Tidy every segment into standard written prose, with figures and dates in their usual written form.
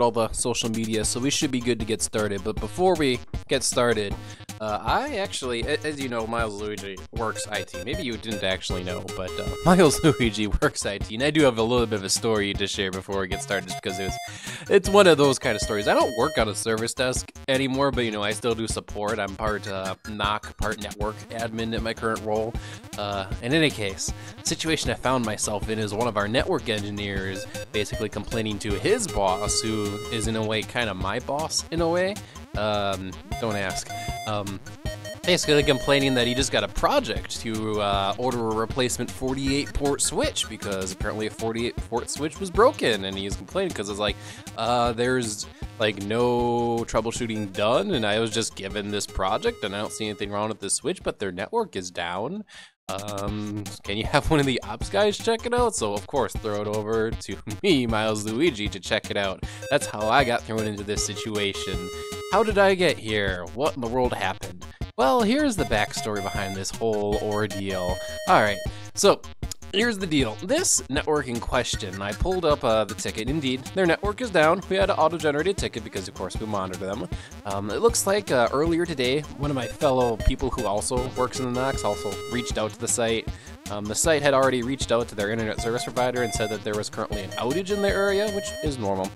all the social media, so we should be good to get started. But before we get started, I actually, as you know, Milesluigi works IT. Maybe you didn't actually know, but Milesluigi works IT, and I do have a little bit of a story to share before we get started, just because it's one of those kind of stories. I don't work on a service desk anymore, but I still do support. I'm part NOC, part network admin at my current role. In any case, the situation I found myself in is one of our network engineers basically complaining to his boss, who is in a way kind of my boss in a way. Don't ask. Basically complaining that he just got a project to order a replacement 48-port switch because apparently a 48-port switch was broken, and he's complaining because it's like, there's like no troubleshooting done, and I was just given this project and I don't see anything wrong with this switch, but their network is down. Can you have one of the ops guys check it out? So of course throw it over to me, Milesluigi, to check it out. That's how I got thrown into this situation. How did I get here? What in the world happened? Well, here's the backstory behind this whole ordeal. Alright, so here's the deal. This network in question, I pulled up the ticket. Indeed, their network is down. We had to auto-generate a ticket because, of course, we monitor them. It looks like earlier today, one of my fellow people who also works in the NOCs also reached out to the site. The site had already reached out to their internet service provider and said that there was currently an outage in their area, which is normal.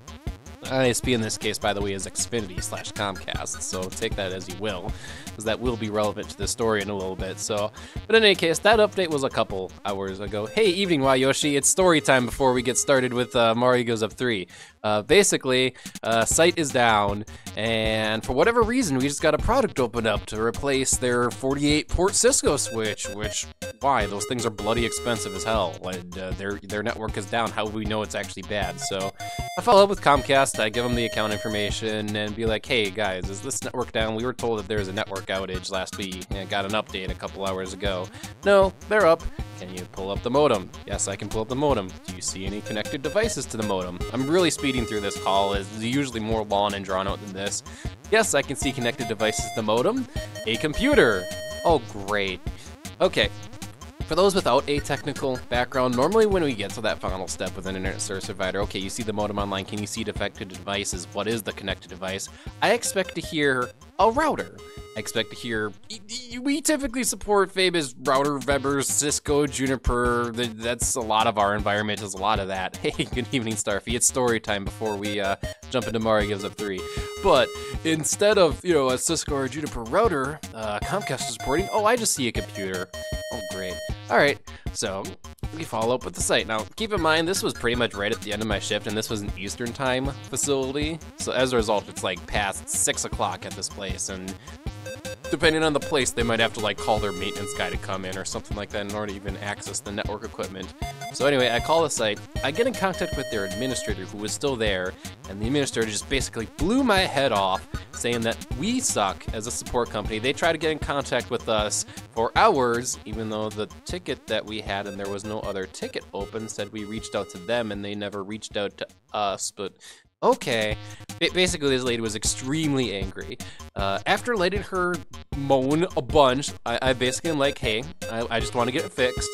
ISP in this case, by the way, is Xfinity/Comcast, so take that as you will, because that will be relevant to the story in a little bit. So, but in any case, that update was a couple hours ago. Hey, evening, Yoshi, it's story time before we get started with Mario Goes Up 3. Basically, site is down, and for whatever reason, we just got a product opened up to replace their 48-port Cisco switch, which, why? Those things are bloody expensive as hell, and their network is down. How would we know it's actually bad? So, I follow up with Comcast, I give them the account information, and be like, hey guys, is this network down? We were told that there was a network outage last week, and got an update a couple hours ago. No, they're up. Can you pull up the modem? Yes, I can pull up the modem. Do you see any connected devices to the modem? I'm really speeding through this call, it's usually more long and drawn out than this. Yes, I can see connected devices to the modem. A computer. Oh, great. Okay. For those without a technical background, normally when we get to that final step with an internet service provider, okay, you see the modem online, can you see defected devices? What is the connected device? I expect to hear a router. I expect to hear, we typically support famous router, Weber, Cisco, Juniper. That's a lot of our environment, is a lot of that. Hey, good evening, Starfy. It's story time before we jump into Mario Goes Up 3. But instead of, a Cisco or Juniper router, Comcast is supporting, oh, I just see a computer. Oh, great. Alright, so we follow up with the site. Now, keep in mind, this was pretty much right at the end of my shift, and this was an Eastern time facility. So as a result, it's like past 6 o'clock at this place, and depending on the place, they might have to like call their maintenance guy to come in or something like that in order to even access the network equipment. So anyway, I call the site, I get in contact with their administrator who was still there, and the administrator just basically blew my head off, saying that we suck as a support company. They try to get in contact with us for hours, even though the ticket that we had and there was no other ticket open said we reached out to them and they never reached out to us, but okay. Basically, this lady was extremely angry. After letting her moan a bunch, I basically am like, hey, I just want to get it fixed.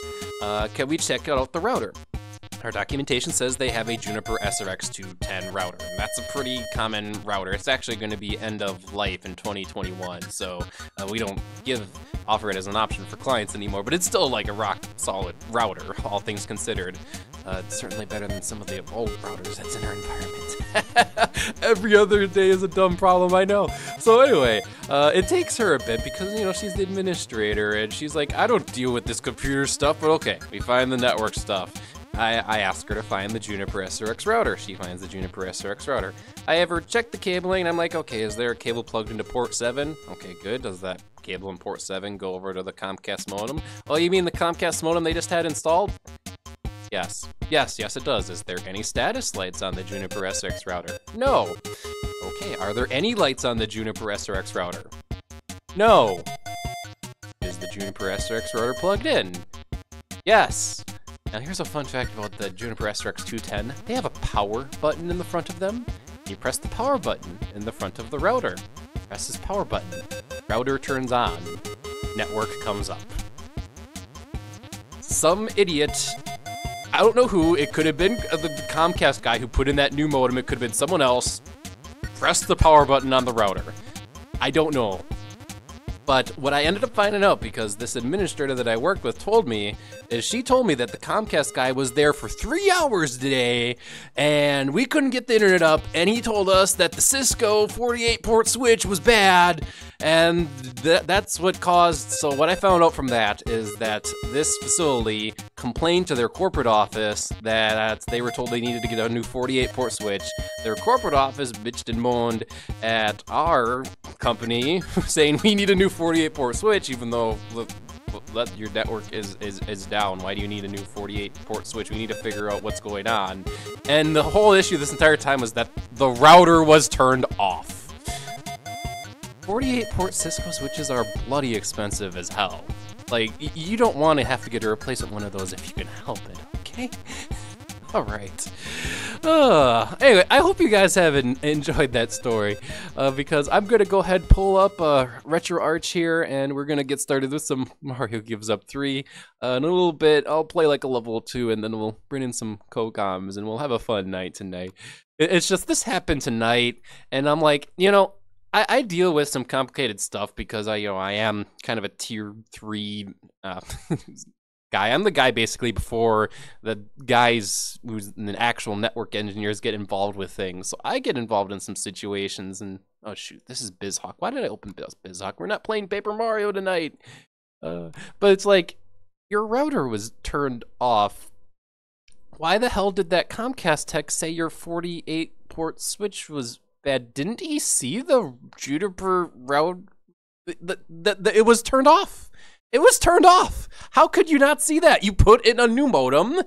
Can we check out the router? Our documentation says they have a Juniper SRX210 router, and that's a pretty common router. It's actually going to be end of life in 2021, so we don't offer it as an option for clients anymore, but it's still like a rock solid router, all things considered. It's certainly better than some of the old routers that's in our environment. Every other day is a dumb problem, I know. So anyway, it takes her a bit because, she's the administrator, and she's like, I don't deal with this computer stuff, but okay, we find the network stuff. I ask her to find the Juniper SRX router. She finds the Juniper SRX router. I have her check the cabling, and I'm like, okay, is there a cable plugged into port 7? Okay, good. Does that cable in port 7 go over to the Comcast modem? Oh, you mean the Comcast modem they just had installed? Yes. Yes, it does. Is there any status lights on the Juniper SRX router? No. Okay, are there any lights on the Juniper SRX router? No. Is the Juniper SRX router plugged in? Yes. Now here's a fun fact about the Juniper SRX210. They have a power button in the front of them. You press the power button in the front of the router. Press this power button. Router turns on. Network comes up. Some idiot I don't know who. It could have been the Comcast guy who put in that new modem. It could have been someone else. Pressed the power button on the router. I don't know. But what I ended up finding out, because this administrator that I worked with told me, is she told me that the Comcast guy was there for 3 hours today, and we couldn't get the internet up, and he told us that the Cisco 48-port switch was bad, and that's what caused. So what I found out from that is that this facility complained to their corporate office that they were told they needed to get a new 48-port switch. Their corporate office bitched and moaned at our company saying we need a new 48-port switch, even though your network is down. Why do you need a new 48-port switch? We need to figure out what's going on. And the whole issue this entire time was that the router was turned off. 48-port Cisco switches are bloody expensive as hell. Like, you don't want to have to get a replacement one of those if you can help it, okay? Alright. Anyway, I hope you guys have enjoyed that story, because I'm going to go ahead and pull up RetroArch here, and we're going to get started with some Mario Gives Up 3. In a little bit, I'll play like a level 2, and then we'll bring in some co-coms, and we'll have a fun night tonight. It's just, this happened tonight, and I'm like, you know, I deal with some complicated stuff because I am kind of a tier 3 guy. I'm the guy basically before the guys who's the actual network engineers get involved with things. So I get involved in some situations, and oh shoot, this is BizHawk. Why did I open BizHawk? We're not playing Paper Mario tonight. But it's like, your router was turned off. Why the hell did that Comcast tech say your 48-port switch was bad? Didn't he see the Juniper route? It was turned off. It was turned off. How could you not see that? You put in a new modem.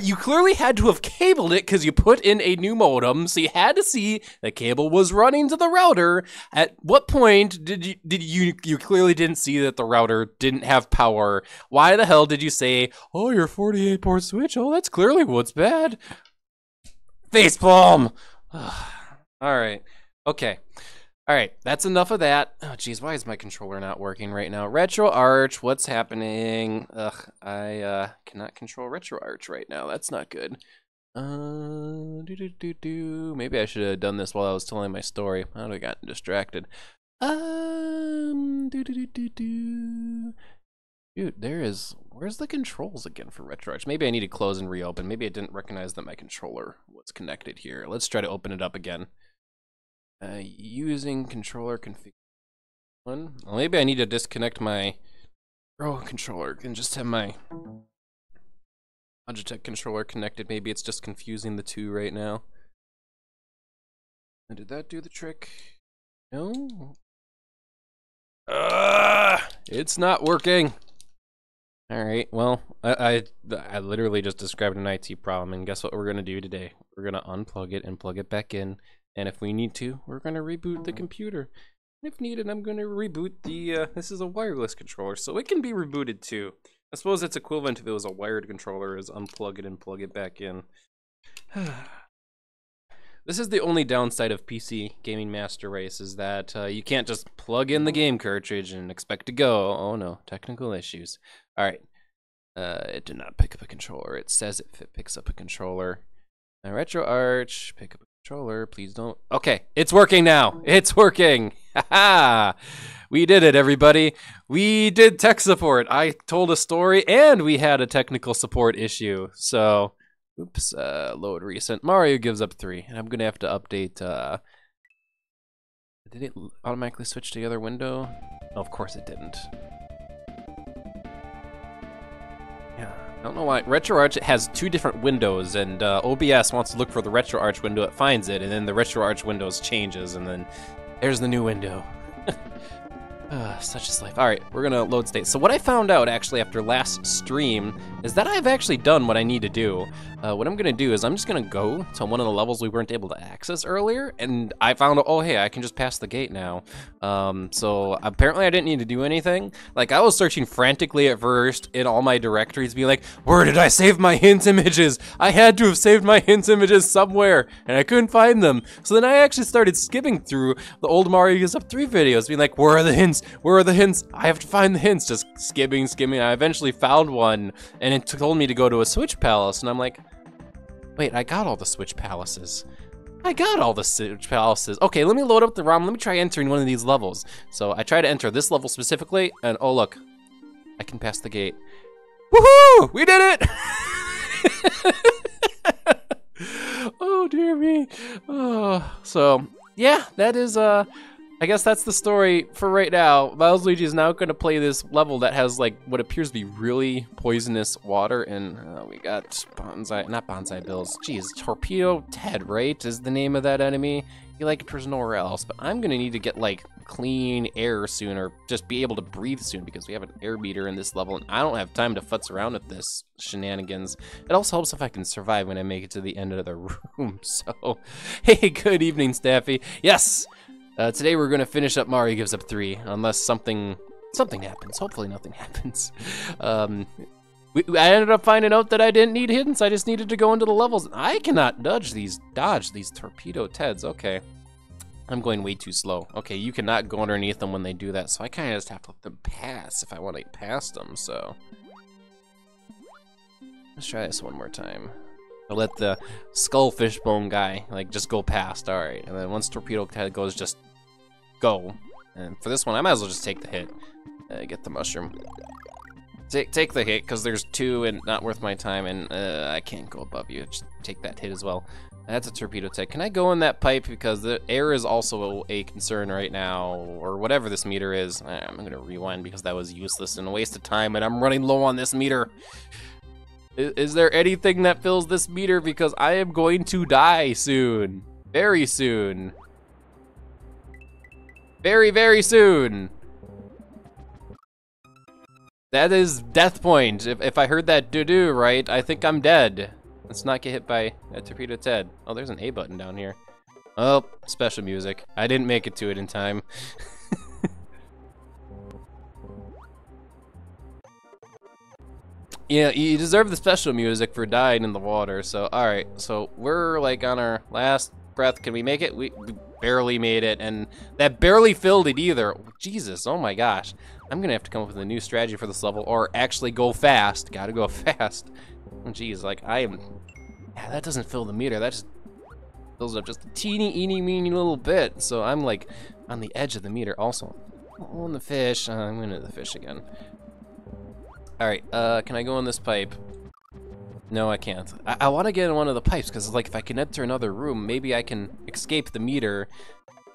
You clearly had to have cabled it because you put in a new modem, so you had to see the cable was running to the router. At what point did you clearly didn't see that the router didn't have power? Why the hell did you say, "Oh, your 48-port switch? Oh, that's clearly what's bad." Facepalm. All right. Okay. All right, that's enough of that. Oh, geez, why is my controller not working right now? RetroArch, what's happening? Ugh, I cannot control RetroArch right now. That's not good. Maybe I should have done this while I was telling my story. I would have gotten distracted. Dude, where's the controls again for RetroArch? Maybe I need to close and reopen. Maybe I didn't recognize that my controller was connected here. Let's try to open it up again. Using controller config. Well, maybe I need to disconnect my Pro controller and just have my Logitech controller connected. Maybe it's just confusing the two right now. And did that do the trick? No. It's not working. All right. Well, I literally just described an IT problem, and guess what we're gonna do today? We're gonna unplug it and plug it back in. And if we need to, we're going to reboot the computer. If needed, I'm going to reboot the, this is a wireless controller, so it can be rebooted too. I suppose it's equivalent if it was a wired controller, is unplug it and plug it back in. This is the only downside of PC Gaming Master Race, is that you can't just plug in the game cartridge and expect to go. Oh no, technical issues. All right, it did not pick up a controller. It says it picks up a controller. RetroArch, pick up a controller, please don't. Okay, it's working now. It's working. Haha. We did it, everybody. We did tech support. I told a story and we had a technical support issue. So, oops, load recent. Mario Gives Up 3. And I'm going to have to update. Did it automatically switch to the other window? Oh, of course it didn't. I don't know why. RetroArch has two different windows, and OBS wants to look for the RetroArch window, it finds it, and then the RetroArch windows changes, and then there's the new window. Such is life. All right, we're gonna load state. So what I found out actually after last stream is that I've actually done what I need to do. What I'm gonna do is I'm just gonna go to one of the levels we weren't able to access earlier, and I found out, oh hey, I can just pass the gate now. So apparently I didn't need to do anything. Like, I was searching frantically at first in all my directories, being like, where did I save my hint images? I had to have saved my hint images somewhere, and I couldn't find them. So then I actually started skipping through the old Mario Gives Up 3 videos, being like, where are the hints? hints? Where are the hints? I have to find the hints. Just skimming. I eventually found one, and it told me to go to a Switch Palace, and I'm like, wait, I got all the Switch Palaces. Okay, let me load up the ROM. Let me try entering one of these levels. So I try to enter this level specifically, and oh look, I can pass the gate. Woohoo! We did it! Oh dear me. Oh, so yeah, that is I guess that's the story for right now. Milesluigi is now going to play this level that has like what appears to be really poisonous water, and we got not bonsai bills. Geez, Torpedo Ted, right? Is the name of that enemy? You like it, there's nowhere else. But I'm gonna need to get like clean air soon, or just be able to breathe soon, because we have an air meter in this level, and I don't have time to futz around with this shenanigans. It also helps if I can survive when I make it to the end of the room. So, hey, good evening, Staffy. Yes. Today we're gonna finish up Mario Gives Up 3, unless something happens. Hopefully nothing happens. I ended up finding out that I didn't need hints. I just needed to go into the levels. I cannot dodge these torpedo Teds. Okay, I'm going way too slow. Okay, you cannot go underneath them when they do that, so I kind of just have to let them pass if I want to get past them. So let's try this one more time. I'll let the skull fishbone guy like just go past. All right, and then once torpedo Ted goes, just go. And for this one, I might as well just take the hit. Get the mushroom. Take the hit, because there's two and not worth my time, and I can't go above you. Just take that hit as well. That's a torpedo Ted. Can I go in that pipe, because the air is also a concern right now, or whatever this meter is. I'm gonna rewind because that was useless and a waste of time, and I'm running low on this meter. Is there anything that fills this meter, because I am going to die soon. Very soon. Very, very soon. That is death point. If I heard that doo-doo right, I think I'm dead. Let's not get hit by a torpedo Ted. Oh, there's an A button down here. Oh, special music. I didn't make it to it in time. Yeah, you deserve the special music for dying in the water. So, alright. So, we're like on our last breath. Can we make it? We barely made it, and that barely filled it either. Jesus, oh my gosh. I'm gonna have to come up with a new strategy for this level, or actually go fast. Gotta go fast. Oh, geez, like yeah, that doesn't fill the meter. That just fills up just a teeny, meeny little bit. So I'm like on the edge of the meter also. Oh, and the fish. I'm into the fish again. All right, can I go in this pipe? No, I can't. I want to get in one of the pipes, because like if I can enter another room, maybe I can escape the meter.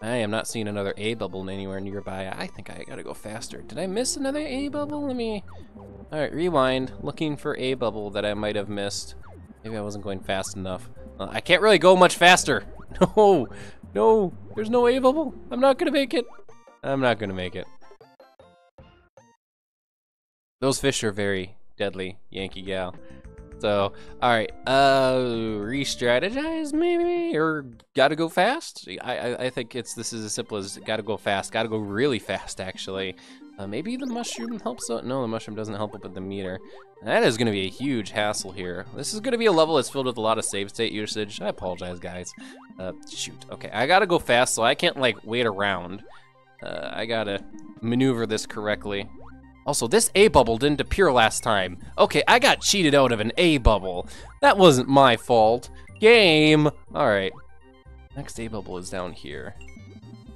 I am not seeing another A bubble anywhere nearby. I think I gotta go faster. Did I miss another A bubble? All right, rewind. Looking for A bubble that I might have missed. Maybe I wasn't going fast enough. I can't really go much faster. No, there's no A bubble. I'm not gonna make it. Those fish are very deadly, Yankee gal. So, alright, re-strategize maybe? Or gotta go fast? I think this is as simple as gotta go fast, gotta go really fast actually. Maybe the mushroom helps out? No, the mushroom doesn't help up with the meter. That is gonna be a huge hassle here. This is gonna be a level that's filled with a lot of save state usage. I apologize, guys. Shoot, okay, I gotta go fast, so I can't like wait around. I gotta maneuver this correctly. Also, this A bubble didn't appear last time. Okay, I got cheated out of an A bubble. That wasn't my fault. Game! Alright. Next A bubble is down here.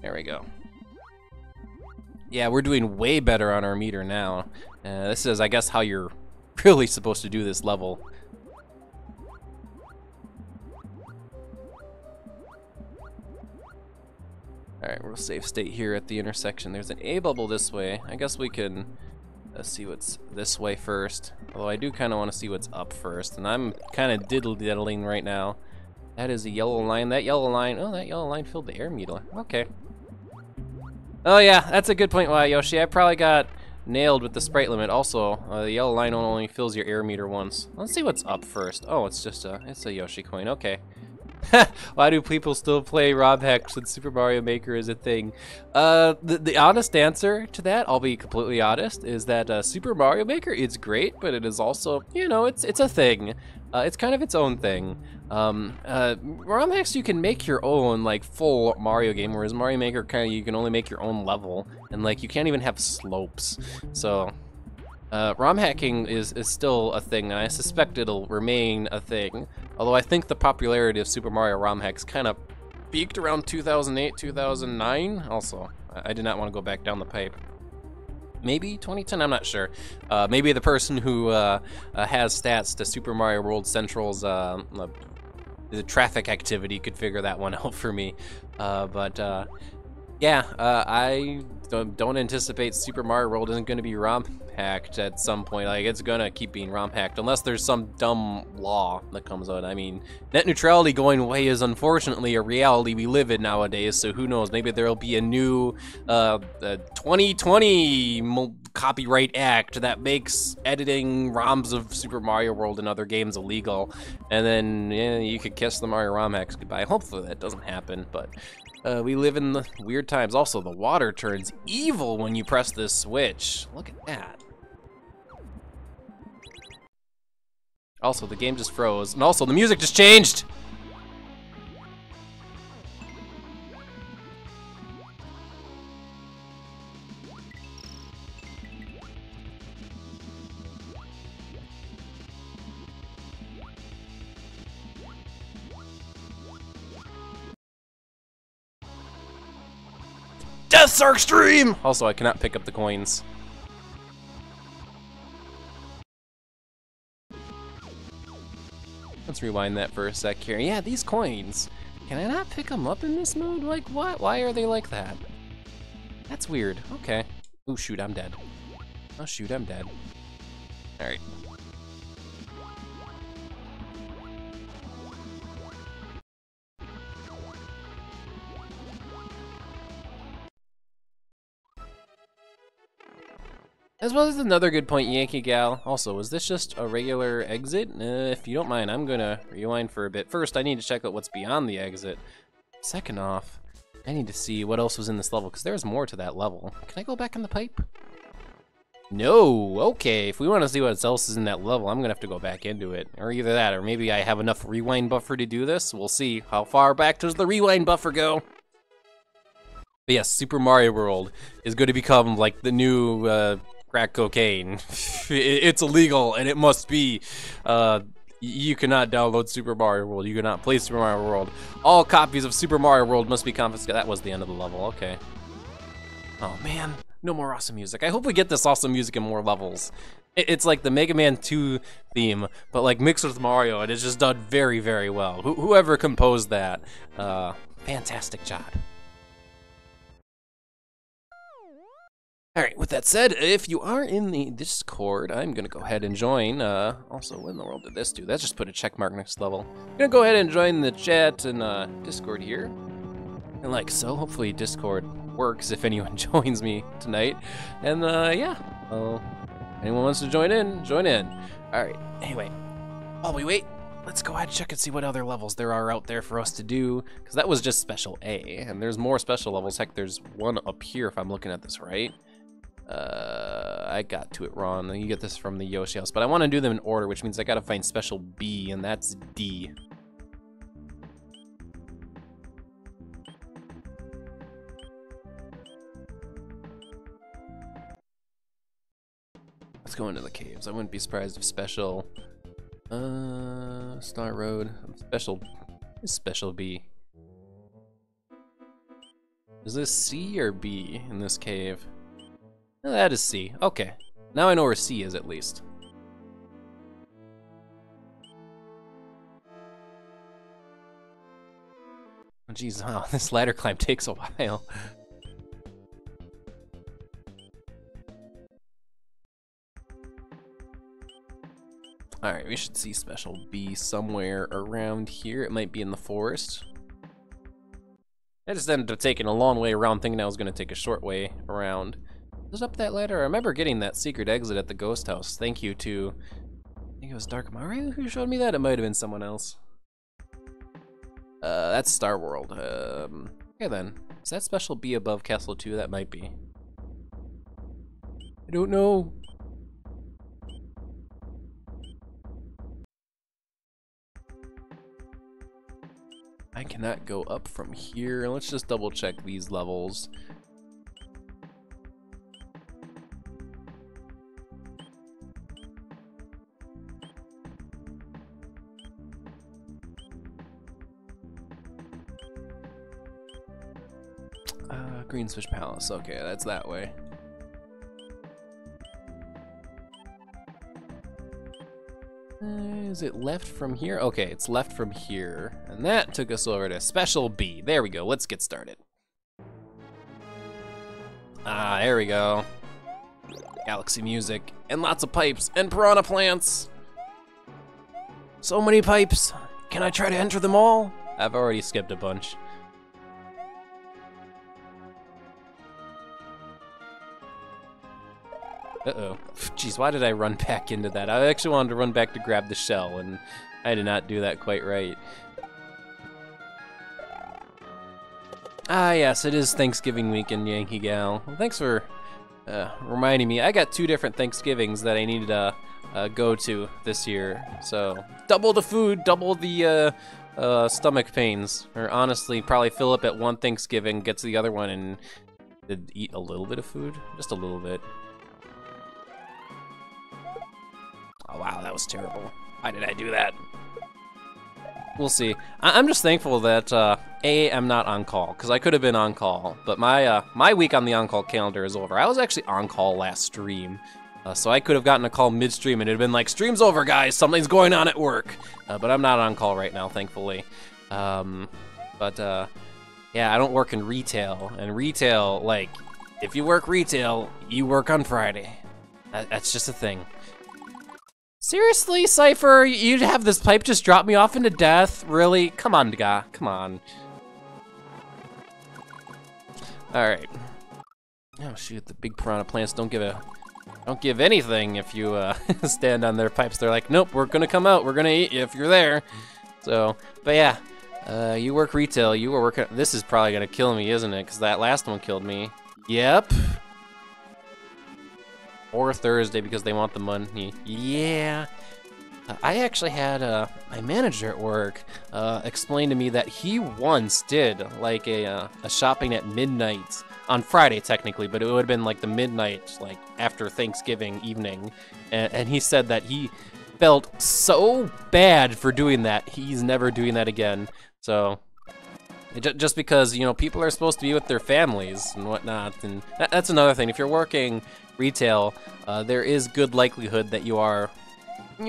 There we go. Yeah, we're doing way better on our meter now. This is, I guess, how you're really supposed to do this level. Alright, we'll save state here at the intersection. There's an A bubble this way. I guess we can see what's this way first. Although I do kind of want to see what's up first. And I'm kind of diddling right now. That is a yellow line. That yellow line filled the air meter. Okay. Oh yeah, that's a good point, Yoshi. I probably got nailed with the sprite limit. Also, the yellow line only fills your air meter once. Let's see what's up first. Oh, it's just it's a Yoshi coin. Okay. Why do people still play ROM hacks when Super Mario Maker is a thing? The honest answer to that, I'll be completely honest, is that Super Mario Maker is great, but it is also, you know, it's a thing. It's kind of its own thing. ROM hacks, you can make your own like full Mario game, whereas Mario Maker you can only make your own level, and like you can't even have slopes. So ROM hacking is still a thing, and I suspect it'll remain a thing. Although I think the popularity of Super Mario ROM hacks kind of peaked around 2008, 2009. Also, I did not want to go back down the pipe. Maybe 2010, I'm not sure. Maybe the person who has stats to Super Mario World Central's the traffic activity could figure that one out for me. Yeah, I don't anticipate Super Mario World isn't going to be ROM hacked at some point. Like, it's going to keep being ROM hacked unless there's some dumb law that comes out. I mean, net neutrality going away is unfortunately a reality we live in nowadays, so who knows? Maybe there'll be a new 2020 copyright act that makes editing ROMs of Super Mario World and other games illegal, and then yeah, you could kiss the Mario ROM hacks goodbye. Hopefully that doesn't happen, but we live in the weird times. Also, the water turns evil when you press this switch. Look at that. Also, the game just froze. And also, the music just changed! Death's are extreme! Also, I cannot pick up the coins. Let's rewind that for a sec here. Yeah, these coins. Can I not pick them up in this mode? Like, what? Why are they like that? That's weird. Okay. Oh, shoot, I'm dead. Oh, shoot, I'm dead. Alright. As well as another good point, Yankee Gal. Also, is this just a regular exit? If you don't mind, I'm gonna rewind for a bit. First, I need to check out what's beyond the exit. Second off, I need to see what else was in this level, because there's more to that level. Can I go back in the pipe? No, okay. If we want to see what else is in that level, I'm gonna have to go back into it. Or either that, or maybe I have enough rewind buffer to do this. We'll see. How far back does the rewind buffer go? But yes, Super Mario World is going to become like the new crack cocaine. It's illegal, and it must be. You cannot download Super Mario World. You cannot play Super Mario World. All copies of Super Mario World must be confiscated. That was the end of the level. Okay. Oh man, no more awesome music. I hope we get this awesome music in more levels. It's like the Mega Man 2 theme, but like mixed with Mario, and it's just done very, very well. Whoever composed that, fantastic job. Alright, with that said, if you are in the Discord, I'm gonna go ahead and join. Also, what in the world did this do? That just put a check mark next level. I'm gonna go ahead and join the chat and Discord here. And like so, hopefully Discord works if anyone joins me tonight. And yeah, anyone wants to join in, join in. Alright, anyway, while we wait, let's go ahead and check and see what other levels there are out there for us to do. Because that was just Special A, and there's more special levels. Heck, there's one up here if I'm looking at this right. I got to it wrong. You get this from the Yoshi House, but I want to do them in order, which means I gotta find Special B, and that's D. Let's go into the caves. I wouldn't be surprised if Special Star Road Special B. Is this C or B in this cave? No, that is C. Okay. Now I know where C is, at least. Oh, jeez, wow, this ladder climb takes a while. Alright, we should see Special B somewhere around here. It might be in the forest. I just ended up taking a long way around, thinking I was going to take a short way around. Was up that ladder? I remember getting that secret exit at the ghost house. Thank you to, I think it was Dark Mario who showed me that. It might have been someone else. That's Star World. Okay then. Is that Special B above Castle 2? That might be. I don't know. I cannot go up from here. Let's just double check these levels. Green Switch Palace. Okay, that's that way. Is it left from here? Okay, it's left from here. And that took us over to Special B. There we go. Let's get started. Ah, there we go. Galaxy music and lots of pipes and piranha plants. So many pipes. Can I try to enter them all? I've already skipped a bunch. Uh-oh. Jeez, why did I run back into that? I actually wanted to run back to grab the shell, and I did not do that quite right. Ah, yes, it is Thanksgiving weekend, Yankee Gal. Well, thanks for reminding me. I got 2 different Thanksgivings that I needed to go to this year. So, double the food, double the stomach pains. Or honestly, probably fill up at one Thanksgiving, get to the other one, and eat a little bit of food. Just a little bit. Oh wow, that was terrible. Why did I do that? We'll see. I'm just thankful that I'm not on call, because I could have been on call, but my week on the on-call calendar is over. I was actually on call last stream, so I could have gotten a call midstream and it'd been like, stream's over, guys, something's going on at work. But I'm not on call right now, thankfully. Yeah, I don't work in retail, and retail, like, if you work retail, you work on Friday. That's just a thing. Seriously, Cypher, you'd have this pipe just drop me off into death? Really? Come on, guy. Come on. Alright. Oh shoot, the big piranha plants don't give anything if you stand on their pipes. They're like, nope, we're gonna come out, we're gonna eat you if you're there. So, but yeah, you work retail, you were working, this is probably gonna kill me, isn't it? Because that last one killed me. Yep. Or Thursday because they want the money. Yeah. I actually had my manager at work explain to me that he once did like a shopping at midnight on Friday technically, but it would have been like the midnight, like after Thanksgiving evening. And he said that he felt so bad for doing that. He's never doing that again. So just because, you know, people are supposed to be with their families and whatnot. And that's another thing. If you're working retail, there is good likelihood that you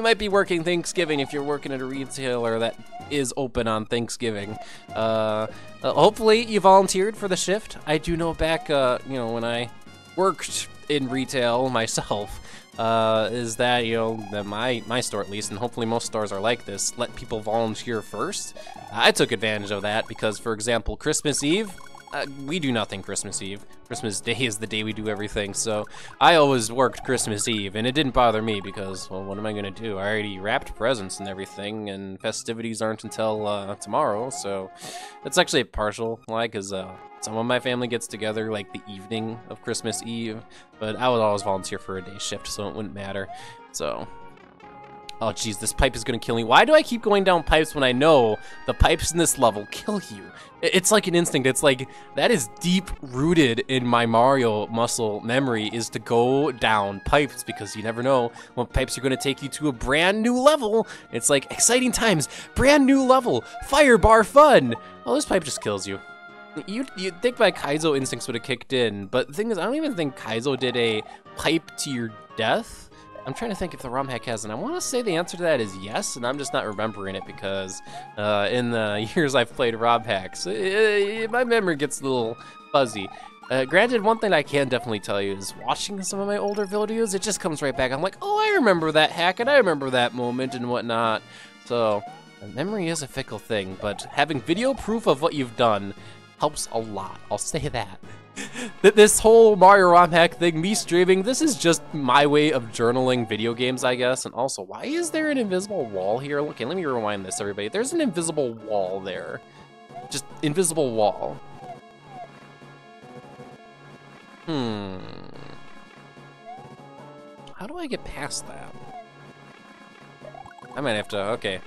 might be working Thanksgiving if you're working at a retailer that is open on Thanksgiving. Hopefully you volunteered for the shift. I do know back, you know, when I worked in retail myself, is that, you know, that my store at least, and hopefully most stores are like this, let people volunteer first. I took advantage of that because, for example, Christmas Eve, we do nothing Christmas Eve. Christmas Day is the day we do everything, so I always worked Christmas Eve, and it didn't bother me because, well, what am I gonna do? I already wrapped presents and everything, and festivities aren't until tomorrow, so it's actually a partial lie, because some of my family gets together like the evening of Christmas Eve, but I would always volunteer for a day shift, so it wouldn't matter, so. Oh geez, this pipe is gonna kill me. Why do I keep going down pipes when I know the pipes in this level kill you? It's like an instinct. It's like, that is deep rooted in my Mario muscle memory, is to go down pipes, because you never know when pipes are gonna take you to a brand new level. It's like, exciting times, brand new level, fire bar fun. Oh, this pipe just kills you. You'd think my Kaizo instincts would have kicked in, but the thing is, I don't even think Kaizo did a pipe to your death. I'm trying to think if the ROM hack has, and I want to say the answer to that is yes, and I'm just not remembering it because in the years I've played ROM hacks, my memory gets a little fuzzy. Granted, one thing I can definitely tell you is watching some of my older videos, it just comes right back. I'm like, oh, I remember that hack, and I remember that moment and whatnot. So, memory is a fickle thing, but having video proof of what you've done helps a lot. I'll say that. This whole Mario ROM hack thing, me streaming, this is just my way of journaling video games, I guess. And also, why is there an invisible wall here? Okay, let me rewind this, everybody. There's an invisible wall there. Just invisible wall. How do I get past that? I might have to, okay.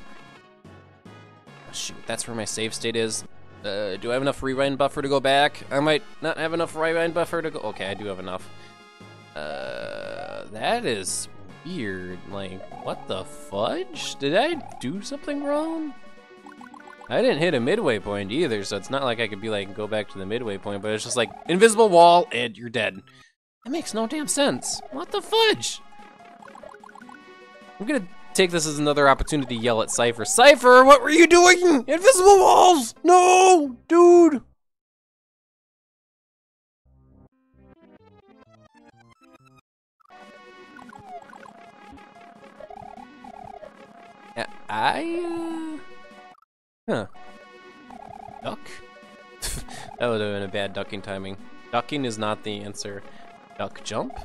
Shoot, that's where my save state is. Do I have enough rewind buffer to go back? I might not have enough rewind buffer to go, okay, I do have enough. That is weird, like, what the fudge? Did I do something wrong? I didn't hit a midway point either, so it's not like I could be like, go back to the midway point, but it's just like, invisible wall, and you're dead. That makes no damn sense. What the fudge? I'm gonna take this as another opportunity to yell at Cypher. Cypher, what were you doing? Invisible walls! No, dude! Huh. Duck? That would have been a bad ducking timing. Ducking is not the answer. Duck jump?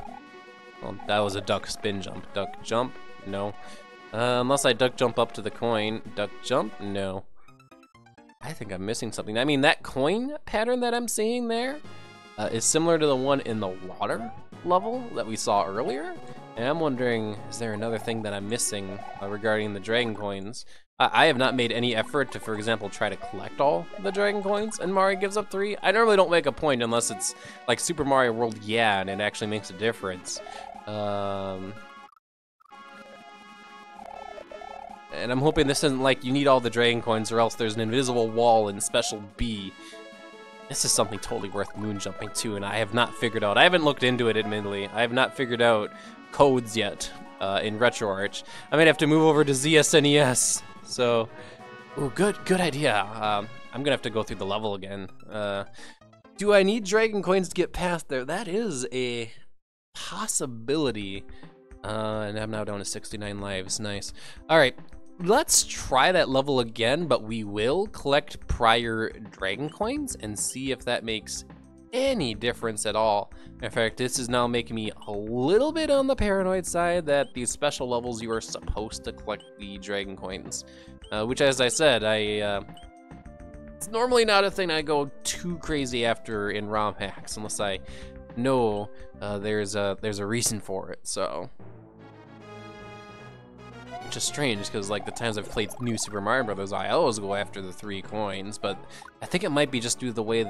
Well, that was a duck spin jump. Duck jump? No. Unless I duck jump up to the coin. Duck jump? No. I think I'm missing something. I mean, that coin pattern that I'm seeing there is similar to the one in the water level that we saw earlier. And I'm wondering, is there another thing that I'm missing regarding the dragon coins? I have not made any effort to, for example, try to collect all the dragon coins in Mario Gives Up 3. I normally don't make a point unless it's like Super Mario World, yeah, and it actually makes a difference. And I'm hoping this isn't like you need all the dragon coins or else there's an invisible wall in Special B. This is something totally worth moon jumping to, and I have not figured out. I haven't looked into it, admittedly. I have not figured out codes yet in RetroArch. I might have to move over to BSNES. So, ooh, good idea. I'm gonna have to go through the level again. Do I need dragon coins to get past there? That is a possibility. And I'm now down to 69 lives, nice. All right, let's try that level again, but we will collect prior dragon coins and see if that makes any difference at all. In fact, this is now making me a little bit on the paranoid side that these special levels you are supposed to collect the dragon coins, which, as I said, it's normally not a thing I go too crazy after in ROM hacks unless I know there's a reason for it. So, which is strange because like the times I've played New Super Mario Brothers, I always go after the 3 coins, but I think it might be just due to the way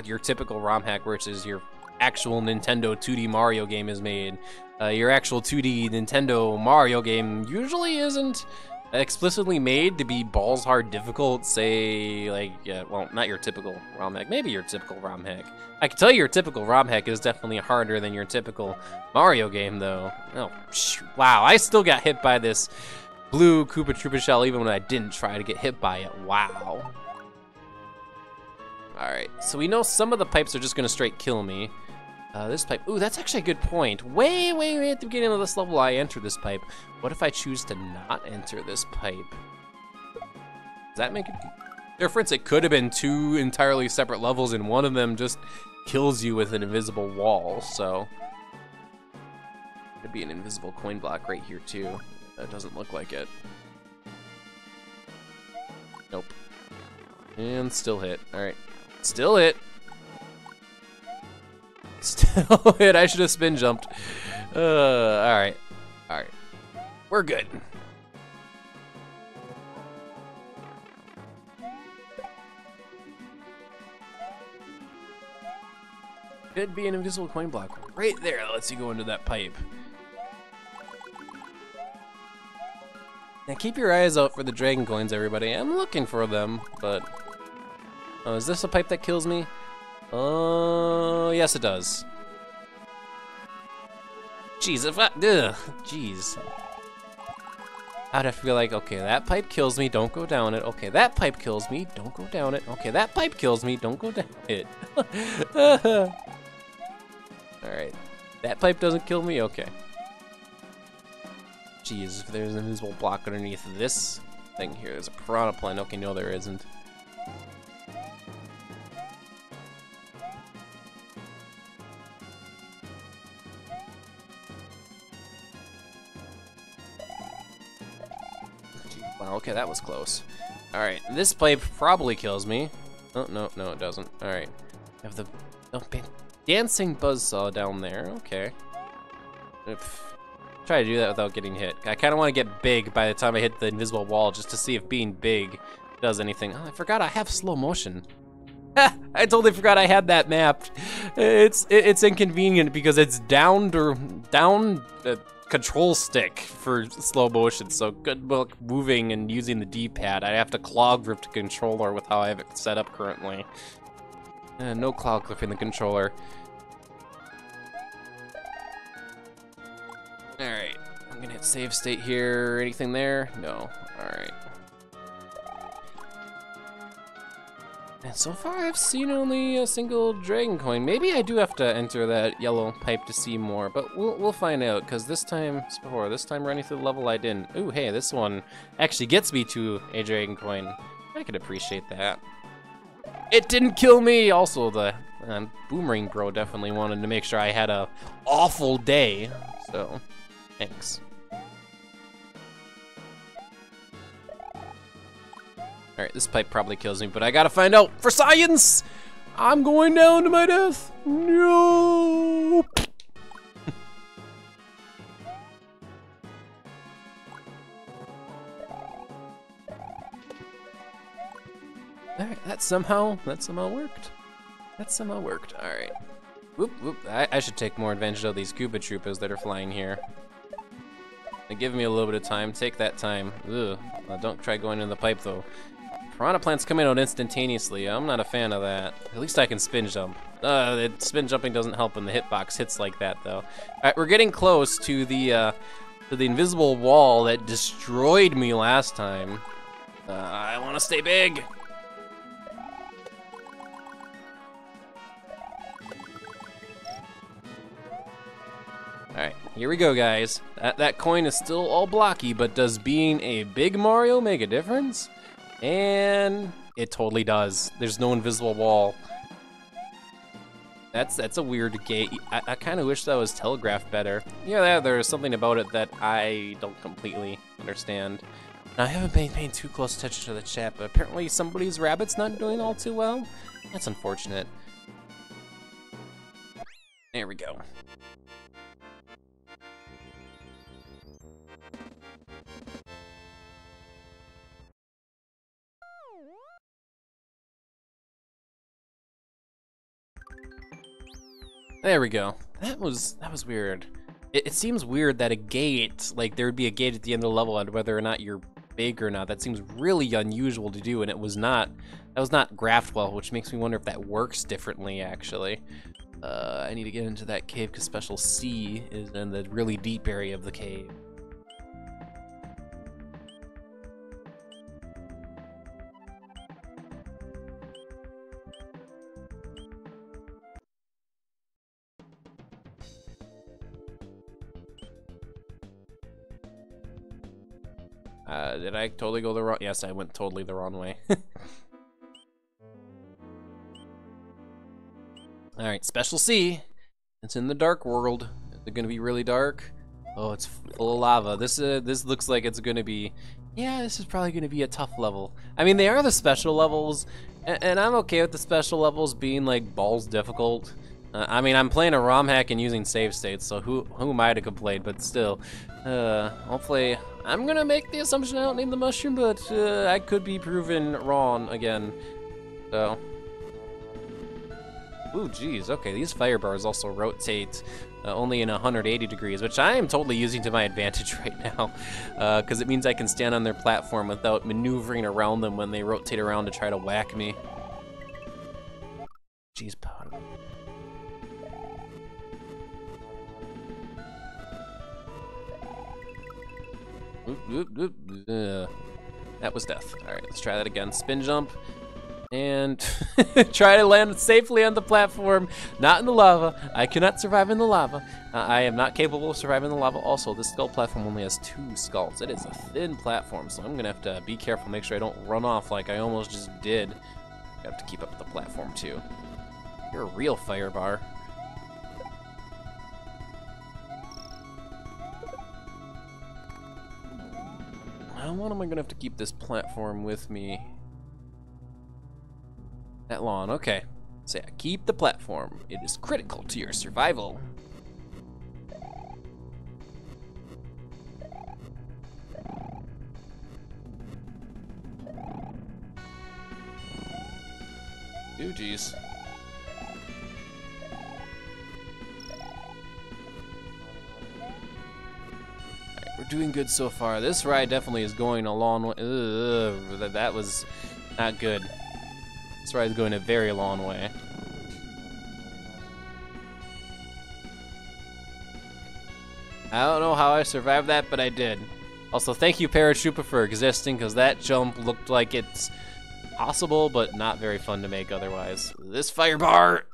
your typical ROM hack, which is your actual Nintendo 2D Mario game is made. Your actual 2D Nintendo Mario game usually isn't explicitly made to be balls hard difficult, say like, well, not your typical ROM hack, maybe your typical ROM hack. I can tell you your typical ROM hack is definitely harder than your typical Mario game though. Oh, shoot. Wow, I still got hit by this blue Koopa Troopa shell even when I didn't try to get hit by it, wow. All right, so we know some of the pipes are just gonna straight kill me. This pipe, ooh, that's actually a good point. Way at the beginning of this level, I enter this pipe. What if I choose to not enter this pipe? Does that make a difference? It could have been 2 entirely separate levels and one of them just kills you with an invisible wall, so. Could be an invisible coin block right here too. That doesn't look like it. Nope. And still hit, all right. Still hit. Still hit, I should have spin jumped. All right. We're good. Could be an invisible coin block right there that lets you go into that pipe. Now keep your eyes out for the dragon coins, everybody. I'm looking for them, but... Oh, is this a pipe that kills me? Oh, yes it does. Jeez, if I, ugh, jeez. I'd have to be like, okay, that pipe kills me, don't go down it. Okay, that pipe kills me, don't go down it. Okay, that pipe kills me, don't go down it. Alright, that pipe doesn't kill me, okay. Jeez, if there's an invisible block underneath this thing here, there's a piranha plant. Okay, no there isn't. Wow, okay, that was close. Alright, this pipe probably kills me. Oh, no, no, it doesn't. All right. I have the dancing buzzsaw down there. Okay. Try to do that without getting hit. I kind of want to get big by the time I hit the invisible wall just to see if being big does anything. Oh, I forgot I have slow motion. I totally forgot I had that mapped. It's inconvenient because it's down the control stick for slow motion. So good luck moving and using the D-pad. I have to claw grip the controller with how I have it set up currently. No claw gripping the controller. All right, I'm gonna hit save state here. Anything there? No. All right. And so far, I've seen only a single dragon coin. Maybe I do have to enter that yellow pipe to see more, but we'll find out. Cause this time running through the level I didn't. Ooh, hey, this one actually gets me to a dragon coin. I could appreciate that. It didn't kill me. Also, the Boomerang Bro definitely wanted to make sure I had a awful day. So, thanks. All right, this pipe probably kills me, but I gotta find out for science. I'm going down to my death. No. All right, that somehow worked. That somehow worked. All right. Whoop, whoop. I should take more advantage of these Koopa Troopas that are flying here. They give me a little bit of time. Take that time. Ugh. Don't try going in the pipe though. Piranha plants coming out instantaneously. I'm not a fan of that. At least I can spin jump. Spin jumping doesn't help when the hitbox hits like that, though. All right, we're getting close to the invisible wall that destroyed me last time. I want to stay big. All right, here we go, guys. That coin is still all blocky, but does being a big Mario make a difference? And it totally does. There's no invisible wall. That's a weird gate. I kind of wish that was telegraphed better. Yeah, there's something about it that I don't completely understand. Now, I haven't been paying too close attention to the chat, but apparently somebody's rabbit's not doing all too well. That's unfortunate. There we go. There we go. That was weird. It seems weird that a gate, like there would be a gate at the end of the level, and whether or not you're big or not, that seems really unusual to do, and it was not. That was not graphed well, which makes me wonder if that works differently, actually. I need to get into that cave because Special C is in the really deep area of the cave. Did I totally go the wrong? Yes, I went totally the wrong way. All right, Special C. It's in the dark world. Is it gonna be really dark? Oh, it's full of lava. This looks like it's gonna be. Yeah, this is probably gonna be a tough level. I mean, they are the special levels, and I'm okay with the special levels being like balls difficult. I mean, I'm playing a ROM hack and using save states, so who am I to complain? But still, hopefully, I'm gonna make the assumption I don't need the mushroom, but I could be proven wrong again. So, ooh, geez. Okay, these fire bars also rotate only in 180 degrees, which I am totally using to my advantage right now, because it means I can stand on their platform without maneuvering around them when they rotate around to try to whack me. Jeez, that was death. All right, let's try that again. Spin jump and try to land safely on the platform, not in the lava. I cannot survive in the lava. I am not capable of surviving in the lava. Also, this skull platform only has 2 skulls. It is a thin platform, so I'm gonna have to be careful, make sure I don't run off like I almost just did. I have to keep up with the platform too. You're a real fire bar. How long am I gonna have to keep this platform with me? That lawn, okay. So yeah, keep the platform. It is critical to your survival. Ooh, geez. We're doing good so far. This ride definitely is going a long way. Ugh, that was not good. This ride is going a very long way. I don't know how I survived that, but I did. Also, thank you, Paratrooper, for existing, because that jump looked like it's possible, but not very fun to make otherwise. This fire bar!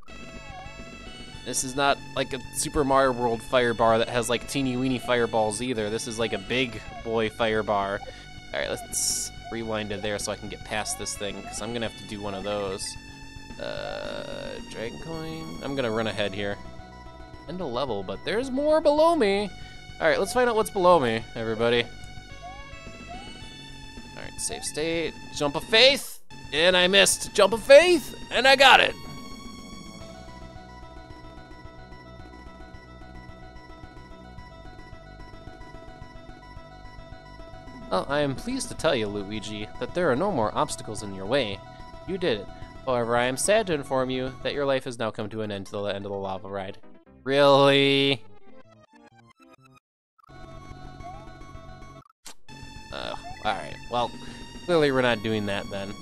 This is not like a Super Mario World fire bar that has like teeny weeny fireballs either. This is like a big boy fire bar. Alright, let's rewind to there so I can get past this thing, because I'm gonna have to do one of those. Dragon coin? I'm gonna run ahead here. End of level, but there's more below me. Alright, let's find out what's below me, everybody. Alright, save state. Jump of faith! And I missed. Jump of faith! And I got it! Well, I am pleased to tell you, Luigi, that there are no more obstacles in your way. You did it. However, I am sad to inform you that your life has now come to an end to the end of the lava ride. Really? Alright. Well, clearly we're not doing that then.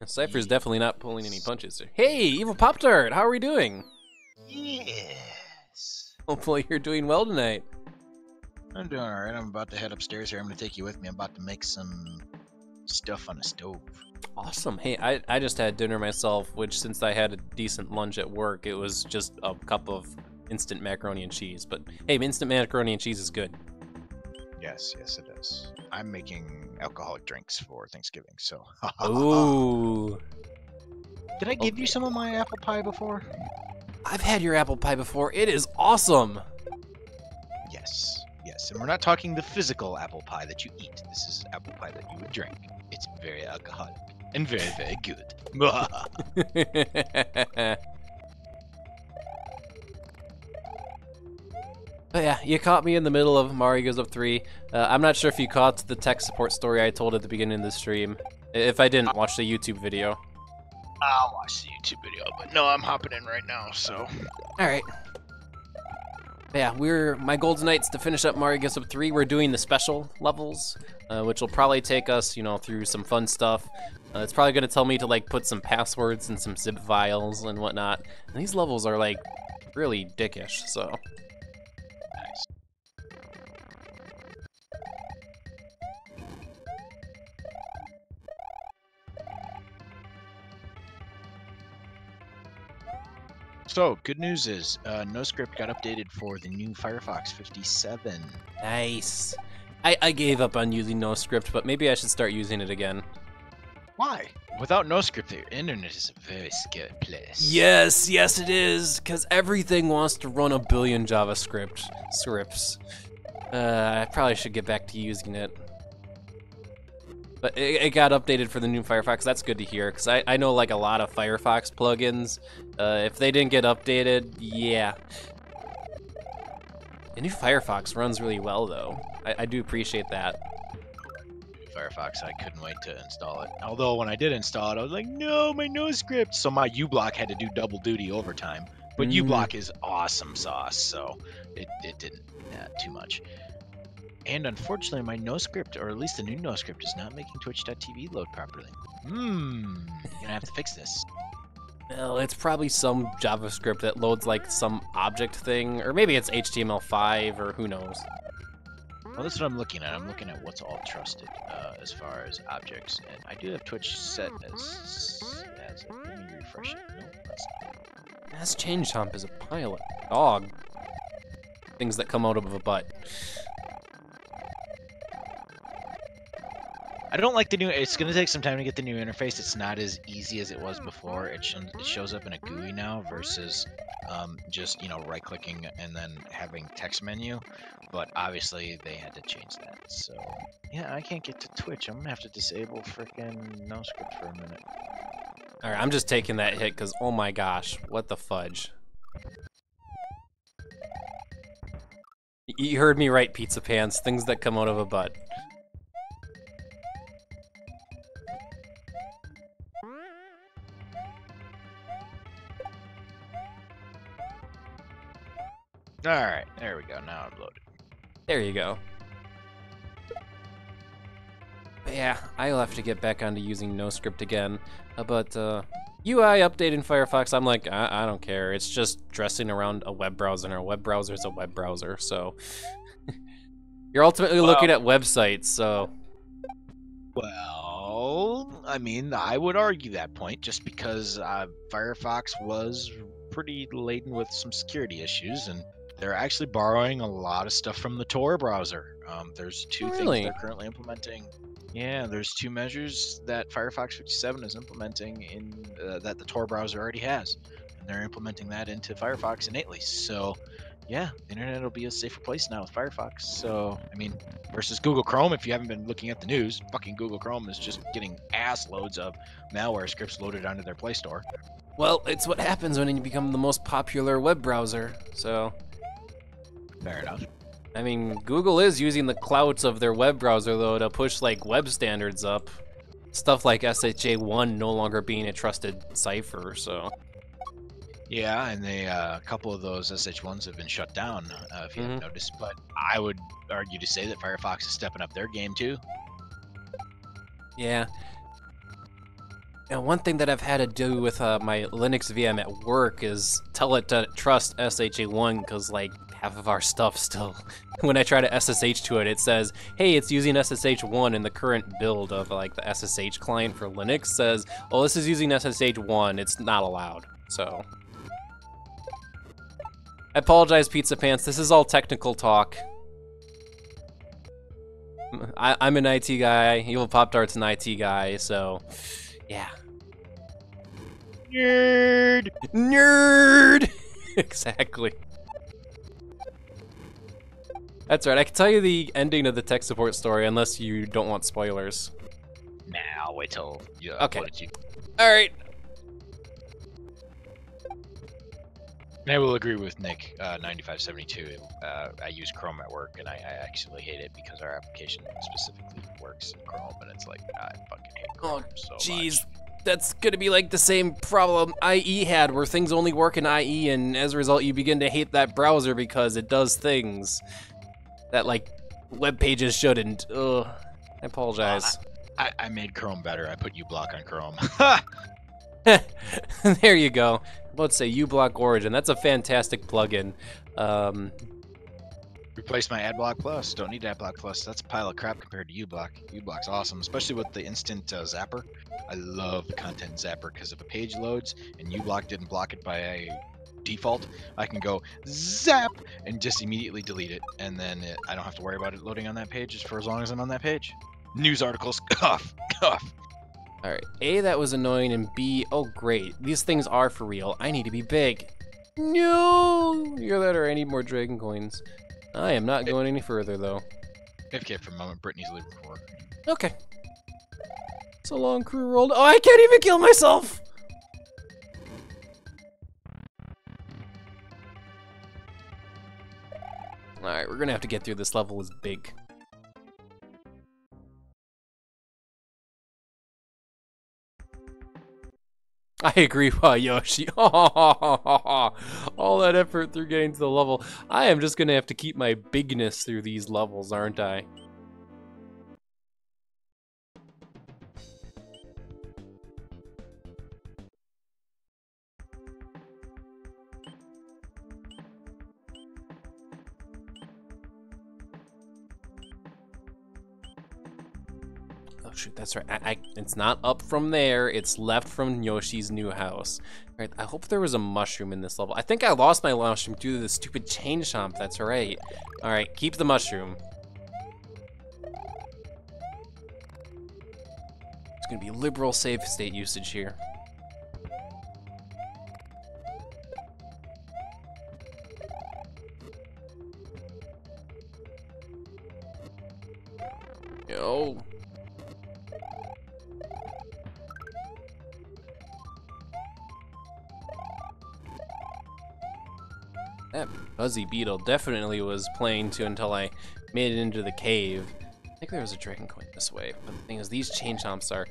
Cypher's definitely not pulling any punches. Hey, Evil Pop-Tart, how are we doing? Yes. Hopefully you're doing well tonight. I'm doing alright. I'm about to head upstairs here. I'm going to take you with me. I'm about to make some stuff on the stove. Awesome. Hey, I just had dinner myself, which since I had a decent lunch at work, it was just a cup of instant macaroni and cheese. But hey, instant macaroni and cheese is good. Yes, yes it is. I'm making alcoholic drinks for Thanksgiving, so. Ooh. Did I give you some of my apple pie before? I've had your apple pie before. It is awesome. Yes, yes. And we're not talking the physical apple pie that you eat. This is apple pie that you would drink. It's very alcoholic and very, very good. But yeah, you caught me in the middle of Mario Goes Up 3. I'm not sure if you caught the tech support story I told at the beginning of the stream. If I didn't, watch the YouTube video. I'll watch the YouTube video, but no, I'm hopping in right now, so. Alright. Yeah, my goal tonight's to finish up Mario Goes Up 3. We're doing the special levels, which will probably take us, through some fun stuff. It's probably gonna tell me to like put some passwords and some zip files and whatnot. And these levels are like really dickish, so. Nice. So, good news is, NoScript got updated for the new Firefox 57. Nice. I gave up on using NoScript, but maybe I should start using it again. Why? Without NoScript, the internet is a very scary place. Yes, yes it is, because everything wants to run a billion JavaScript scripts. I probably should get back to using it. But it got updated for the new Firefox. That's good to hear, because I know like a lot of Firefox plugins. If they didn't get updated, yeah. The new Firefox runs really well, though. I do appreciate that. Firefox, I couldn't wait to install it. Although when I did install it, I was like, no, my NoScript. So my uBlock had to do double duty overtime. But uBlock is awesome sauce, so it didn't add too much. And unfortunately, my NoScript, or at least the new NoScript, is not making Twitch.tv load properly. Gonna have to fix this. Well, it's probably some JavaScript that loads like some object thing, or maybe it's HTML5, or who knows. Well, that's what I'm looking at. I'm looking at what's all trusted as far as objects, and I do have Twitch set as let me refresh it. No, that's not. As Change Hump is a pilot dog. Things that come out of a butt. I don't like the new. It's gonna take some time to get the new interface. It's not as easy as it was before. It shows up in a GUI now versus just right clicking and then having text menu. But obviously they had to change that. So yeah, I can't get to Twitch. I'm gonna have to disable freaking no script for a minute. All right, I'm just taking that hit because oh my gosh, what the fudge. You heard me right, Pizza Pants. Things that come out of a butt. All right, there we go. Now I'm loaded. There you go. But yeah, I'll have to get back onto using NoScript again. But UI update in Firefox, I'm like, I don't care. It's just dressing around a web browser, and a web browser is a web browser, so... You're ultimately looking at websites, so... Well, I mean, I would argue that point just because Firefox was pretty laden with some security issues, and they're actually borrowing a lot of stuff from the Tor browser. There's two things they're currently implementing. Yeah, there's two measures that Firefox 57 is implementing in that the Tor browser already has, and they're implementing that into Firefox innately. So, yeah, the internet will be a safer place now with Firefox. So, I mean, versus Google Chrome, if you haven't been looking at the news, fucking Google Chrome is just getting ass loads of malware scripts loaded onto their Play Store. Well, it's what happens when you become the most popular web browser, so... Fair enough. I mean, Google is using the clouts of their web browser, though, to push, like, web standards up. Stuff like SHA-1 no longer being a trusted cipher, so... Yeah, and a couple of those SH1s have been shut down, if you haven't noticed. But I would argue to say that Firefox is stepping up their game, too. Yeah. And one thing that I've had to do with my Linux VM at work is tell it to trust SHA-1, because, like, half of our stuff still, when I try to SSH to it, it says, hey, it's using SSH1, and the current build of, like, the SSH client for Linux says, well, this is using SSH1, it's not allowed, so... I apologize, Pizza Pants, this is all technical talk. I'm an IT guy, Evil Pop-Tart's an IT guy, so, yeah. Nerd! Nerd! Exactly. That's right, I can tell you the ending of the tech support story unless you don't want spoilers. Nah, I'll wait till you okay. upload it to you. Alright. And I will agree with Nick, 9572. I use Chrome at work, and I actually hate it because our application specifically works in Chrome, and it's like, I fucking hate Chrome so much. That's gonna be like the same problem IE had, where things only work in IE, and as a result, you begin to hate that browser because it does things that, like, web pages shouldn't. Ugh, I apologize. I made Chrome better. I put uBlock on Chrome. There you go. Let's say uBlock Origin. That's a fantastic plugin. Replace my AdBlock Plus. Don't need AdBlock Plus. That's a pile of crap compared to uBlock. uBlock's awesome, especially with the instant zapper. I love the content zapper because if a page loads and uBlock didn't block it by default, I can go zap and just immediately delete it, and then I don't have to worry about it loading on that page for as long as I'm on that page. News articles, cough, cough. Alright, A, that was annoying, and B, oh great, these things are for real. I need to be big. No! You're that or I need more dragon coins. I am not going any further, though. AFK for a moment, Brittany's leaving for work. Okay. So long, crew rolled. Oh, I can't even kill myself! Alright, we're gonna have to get through this level as big. I agree, Yoshi. All that effort through getting to the level. I am just gonna have to keep my bigness through these levels, aren't I? Oh shoot, that's right. It's not up from there, it's left from Yoshi's new house. Right, I hope there was a mushroom in this level. I think I lost my mushroom due to the stupid chain chomp, that's right. Alright, keep the mushroom. It's gonna be liberal save state usage here. Yo. That Buzzy Beetle definitely was playing to until I made it into the cave. I think there was a dragon coin this way, but the thing is, these chain chomps are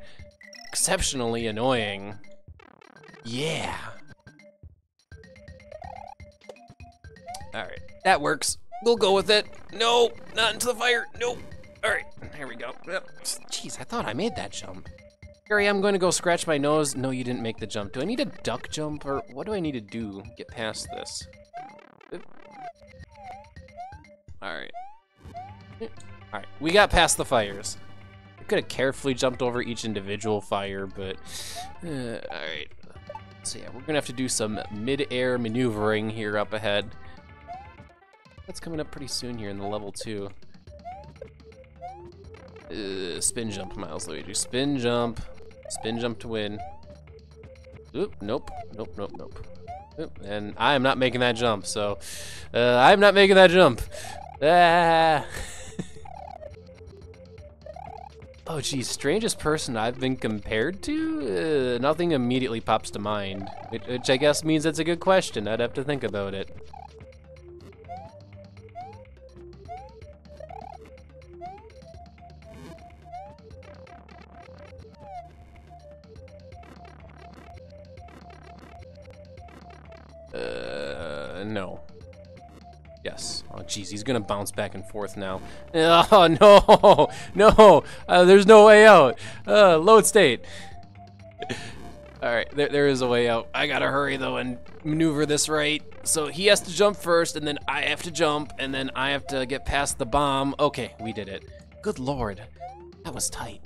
exceptionally annoying. Yeah. Alright, that works. We'll go with it. No, not into the fire. No. Alright, here we go. Jeez, I thought I made that jump. Harry, I'm going to go scratch my nose. No, you didn't make the jump. Do I need a duck jump, or what do I need to do to get past this? Alright. Alright, we got past the fires. I could have carefully jumped over each individual fire, but... Alright. So yeah, we're going to have to do some mid-air maneuvering here up ahead. That's coming up pretty soon here in the level 2. Spin jump, Milesluigi. Spin jump. Spin jump to win. Oop, nope. Nope, nope, nope. Oop, and I am not making that jump, so... I'm not making that jump. Ah. Oh, geez, strangest person I've been compared to? Nothing immediately pops to mind, which I guess means it's a good question. I'd have to think about it. No. Yes. Oh, geez, he's gonna bounce back and forth now. Oh, no! No! There's no way out! Load state! Alright, there is a way out. I gotta hurry, though, and maneuver this right. So he has to jump first, and then I have to jump, and then I have to get past the bomb. Okay, we did it. Good lord. That was tight.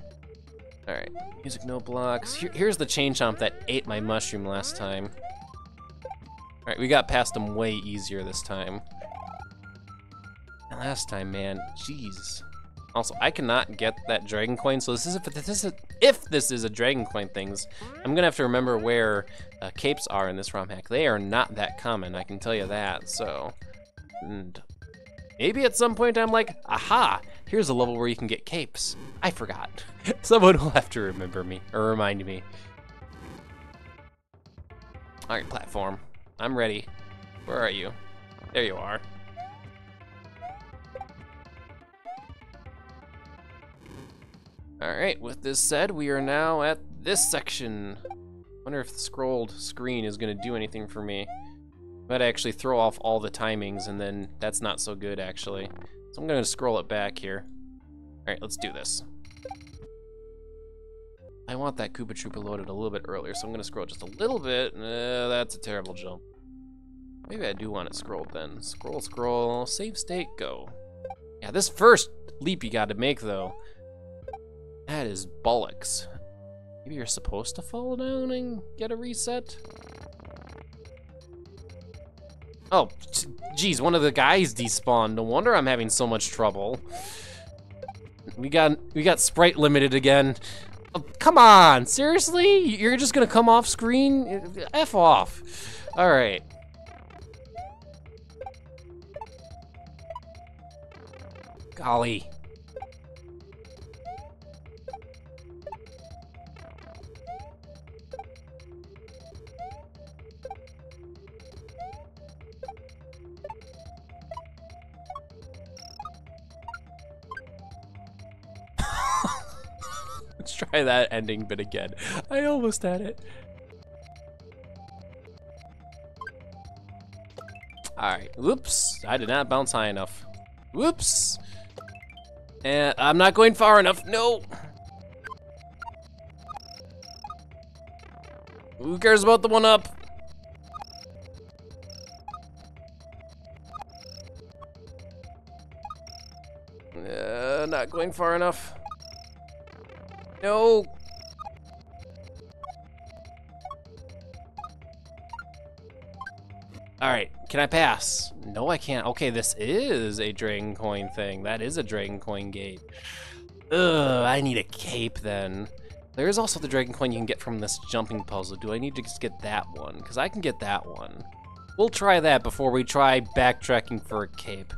Alright, music no blocks. Here's the chain chomp that ate my mushroom last time. Alright, we got past him way easier this time. And last time, man, jeez. Also, I cannot get that dragon coin, so if this is a dragon coin things, I'm gonna have to remember where capes are in this ROM hack. They are not that common, I can tell you that, so. And maybe at some point I'm like, aha, here's a level where you can get capes. I forgot. Someone will have to remember me, or remind me. Alright, platform. I'm ready. Where are you? There you are. Alright, with this said, we are now at this section. Wonder if the scrolled screen is gonna do anything for me. Might actually throw off all the timings, and then that's not so good, actually. So I'm gonna scroll it back here. Alright, let's do this. I want that Koopa Troopa loaded a little bit earlier, so I'm gonna scroll just a little bit. That's a terrible jump. Maybe I do want it scrolled then. Scroll, scroll, save state, go. Yeah, this first leap you gotta make, though. That is bollocks. Maybe you're supposed to fall down and get a reset? Oh, geez, one of the guys despawned. No wonder I'm having so much trouble. We got sprite limited again. Oh, come on, seriously? You're just gonna come off screen? F off. All right. Golly. Let's try that ending bit again. I almost had it. Alright, whoops. I did not bounce high enough. Whoops. And I'm not going far enough. No. Who cares about the one up? Not going far enough. No. Alright, can I pass? No, I can't. Okay, this is a dragon coin thing. That is a dragon coin gate. Ugh, I need a cape then. There is also the dragon coin you can get from this jumping puzzle. Do I need to just get that one? Because I can get that one. We'll try that before we try backtracking for a cape.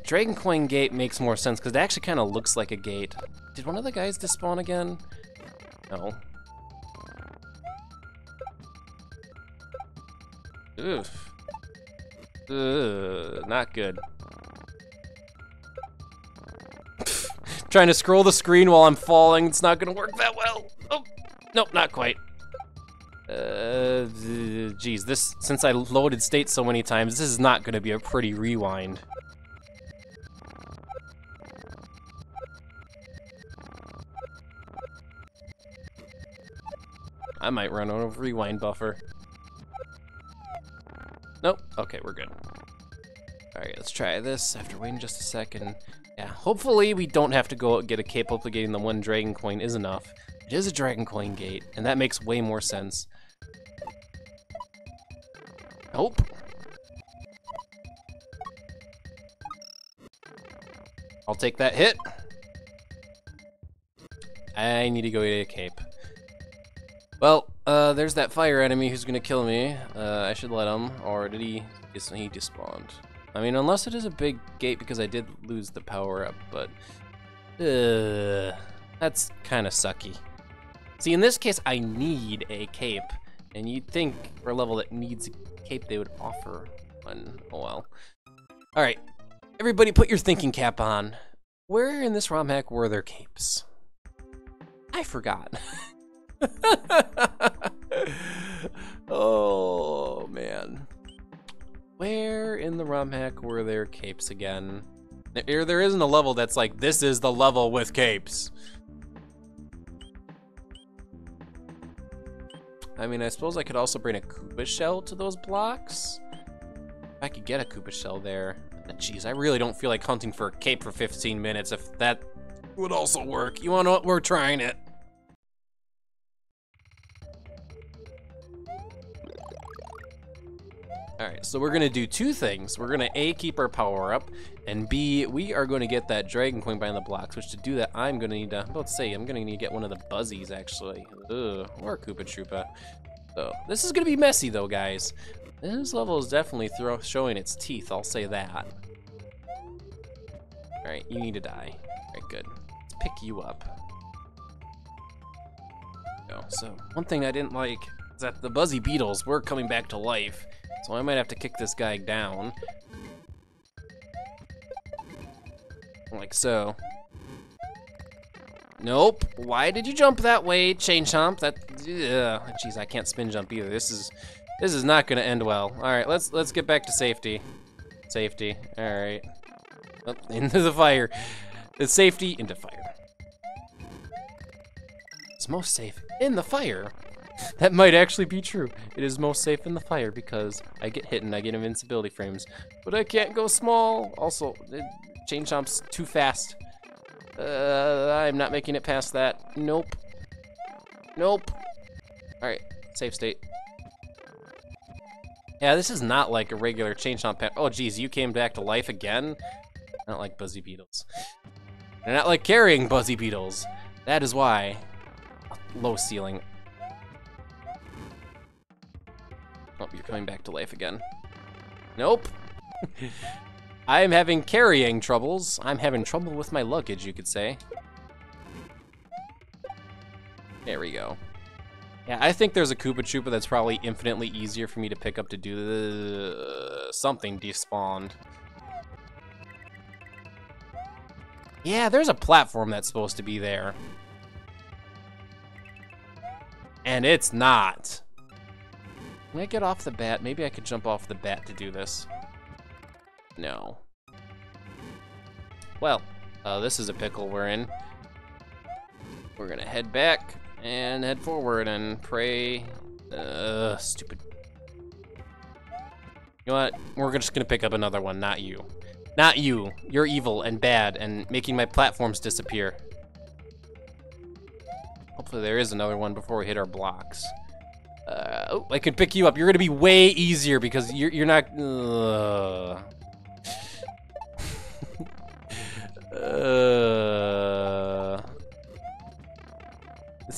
Dragon coin gate makes more sense because it actually kind of looks like a gate. Did one of the guys despawn again? No. Oof. Not good. Trying to scroll the screen while I'm falling. It's not gonna work that well. Oh, nope, not quite. Geez, since I loaded state so many times, this is not gonna be a pretty rewind. I might run out of rewind buffer. Nope, okay, we're good. All right, let's try this after waiting just a second. Yeah, hopefully we don't have to go get a cape. Hopefully getting the one dragon coin is enough. It is a dragon coin gate, and that makes way more sense. Nope. I'll take that hit. I need to go get a cape. Well, there's that fire enemy who's gonna kill me. I should let him, or did he despawned? I mean, unless it is a big gate because I did lose the power up, but that's kind of sucky. See, in this case, I need a cape, and you'd think for a level that needs a cape, they would offer one. Oh well. All right, everybody, put your thinking cap on. Where in this ROM hack were there capes? I forgot. Oh man. Where in the ROM hack were there capes again? There isn't a level that's like, this is the level with capes. I mean, I suppose I could also bring a Koopa shell to those blocks. If I could get a Koopa shell there. Jeez, I really don't feel like hunting for a cape for 15 minutes if that would also work. You wanna know what? We're trying it. Alright, so we're gonna do two things. We're gonna A, keep our power up, and B, we are gonna get that dragon coin behind the blocks, which to do that, I'm gonna need to, let's say, I'm gonna need to get one of the Buzzies, actually. Ugh, or a Koopa Troopa. So, this is gonna be messy, though, guys. This level is definitely showing its teeth, I'll say that. Alright, you need to die. Alright, good. Let's pick you up. Go. So, one thing I didn't like is that the Buzzy Beetles were coming back to life. So I might have to kick this guy down. Like so. Nope. Why did you jump that way, Chain Chomp? Jeez, I can't spin jump either. This is not gonna end well. Alright, let's get back to safety. Safety. Alright. Oh, into the fire. It's safety into fire. It's most safe in the fire. That might actually be true. It is most safe in the fire because I get hit and I get invincibility frames. But I can't go small. Also, Chain Chomp's too fast. I'm not making it past that. Nope. Nope. Alright, safe state. Yeah, this is not like a regular Chain Chomp. Oh geez, you came back to life again? I don't like Buzzy Beetles. I not like carrying Buzzy Beetles. That is why. Low ceiling. Oh, you're coming back to life again. Nope. I'm having carrying troubles. I'm having trouble with my luggage, you could say. There we go. Yeah, I think there's a Koopa Troopa that's probably infinitely easier for me to pick up to do the something despawned. Yeah, there's a platform that's supposed to be there. And it's not. Can I get off the bat? Maybe I could jump off the bat to do this. No. Well, this is a pickle we're in. We're gonna head back and head forward and pray. Stupid. You know what? We're just gonna pick up another one, not you. Not you. You're evil and bad and making my platforms disappear. Hopefully there is another one before we hit our blocks. Oh, I can pick you up. You're gonna be way easier because you're not.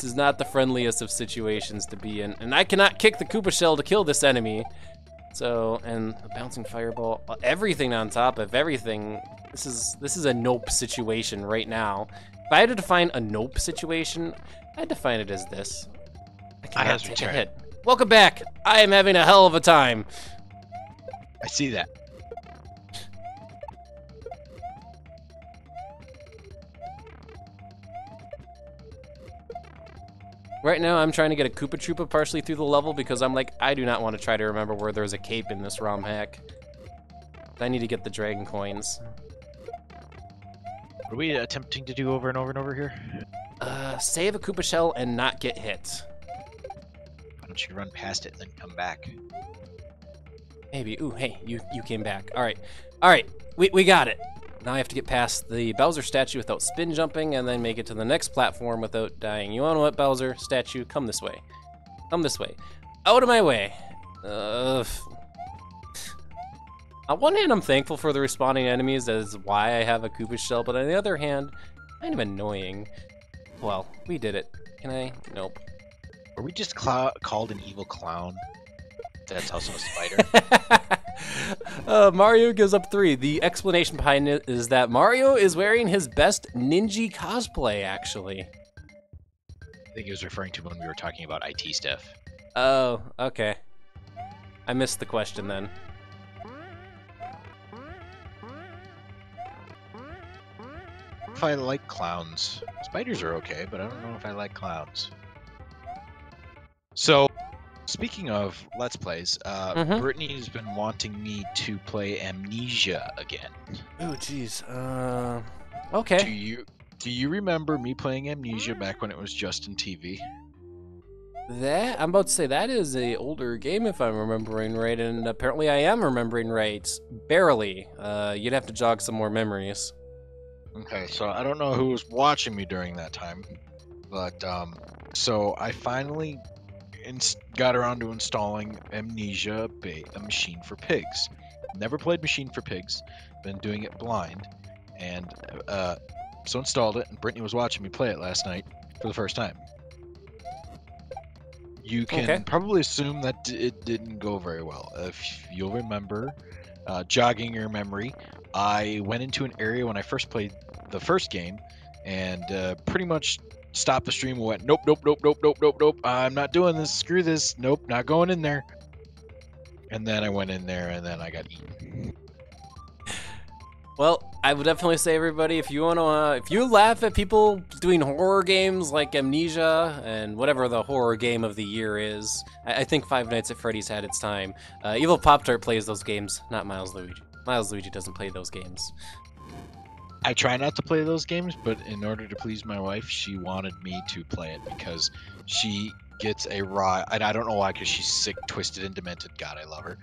This is not the friendliest of situations to be in. And I cannot kick the Koopa shell to kill this enemy. So, and a bouncing fireball, everything on top of everything. This is a nope situation right now. If I had to define a nope situation, I'd define it as this. I cannot take a hit. Welcome back. I am having a hell of a time. I see that. Right now, I'm trying to get a Koopa Troopa partially through the level because I'm like, I do not want to try to remember where there's a cape in this ROM hack. I need to get the dragon coins. What are we attempting to do over and over and over here? Save a Koopa shell and not get hit. Why don't you run past it and then come back? Maybe. Ooh, hey, you came back. All right, we got it. Now I have to get past the Bowser statue without spin jumping and then make it to the next platform without dying. You wanna what, Bowser statue? Come this way. Come this way. Out of my way. On one hand, I'm thankful for the respawning enemies, that is why I have a Koopa shell, but on the other hand, kind of annoying. Well, we did it. Can I? Nope. Were we just called an evil clown? That's also a spider. Mario gives up 3. The explanation behind it is that Mario is wearing his best ninja cosplay, actually. I think he was referring to when we were talking about IT stuff. Oh, okay. I missed the question then. If I like clowns. Spiders are okay, but I don't know if I like clowns. So, speaking of Let's Plays, Brittany's been wanting me to play Amnesia again. Oh, jeez. Okay. Do you remember me playing Amnesia back when it was just in TV? I'm about to say that is a older game if I'm remembering right, and apparently I am remembering right. Barely. You'd have to jog some more memories. Okay, so I don't know who was watching me during that time, but so I finally got around to installing Amnesia, a Machine for Pigs. Never played Machine for Pigs, been doing it blind, and so installed it, and Brittany was watching me play it last night for the first time. You can probably assume that it didn't go very well. If you'll remember, jogging your memory, I went into an area when I first played the first game, and pretty much stopped the stream and went, nope, nope, nope, nope, nope, nope, nope, I'm not doing this, screw this, nope, not going in there. And then I went in there, and then I got eaten. Well, I would definitely say, everybody, if you wanna, if you laugh at people doing horror games like Amnesia and whatever the horror game of the year is, I think Five Nights at Freddy's had its time. Evil Pop-Tart plays those games, not Milesluigi. Milesluigi doesn't play those games. I try not to play those games, but in order to please my wife, she wanted me to play it because she gets a raw, and I don't know why, because she's sick, twisted, and demented. God, I love her.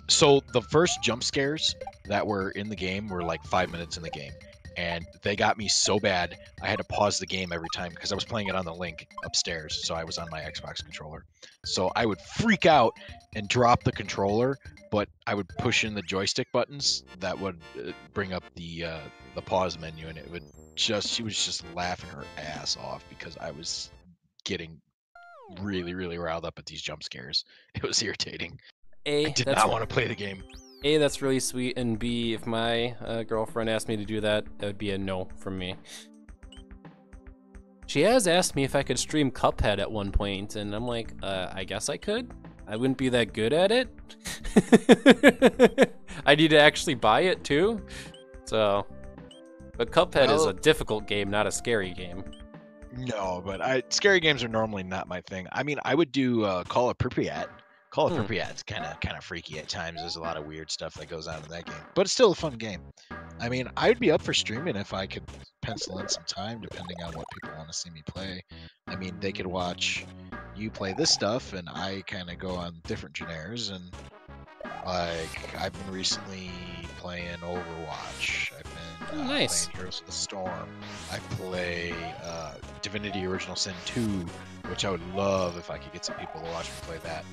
So the first jump scares that were in the game were like 5 minutes in the game, and they got me so bad I had to pause the game every time because I was playing it on the link upstairs, so I was on my Xbox controller. So I would freak out and drop the controller, but I would push in the joystick buttons that would bring up the pause menu, and she was just laughing her ass off because I was getting really, really riled up at these jump scares. It was irritating. I did not want to play the game. A, that's really sweet, and B, if my girlfriend asked me to do that, that would be a no from me. She has asked me if I could stream Cuphead at one point, and I'm like, I guess I could. I wouldn't be that good at it. I need to actually buy it too. So, but Cuphead is a difficult game, not a scary game. No, but scary games are normally not my thing. I mean, I would do Call of Pripyat. Call of Pripyat's kind of freaky at times. There's a lot of weird stuff that goes on in that game, but it's still a fun game. I mean, I'd be up for streaming if I could pencil in some time, depending on what people want to see me play. I mean, they could watch you play this stuff, and I kind of go on different genres. And like, I've been recently playing Overwatch. I've been playing Heroes of the Storm. I play Divinity: Original Sin 2, which I would love if I could get some people to watch me play that.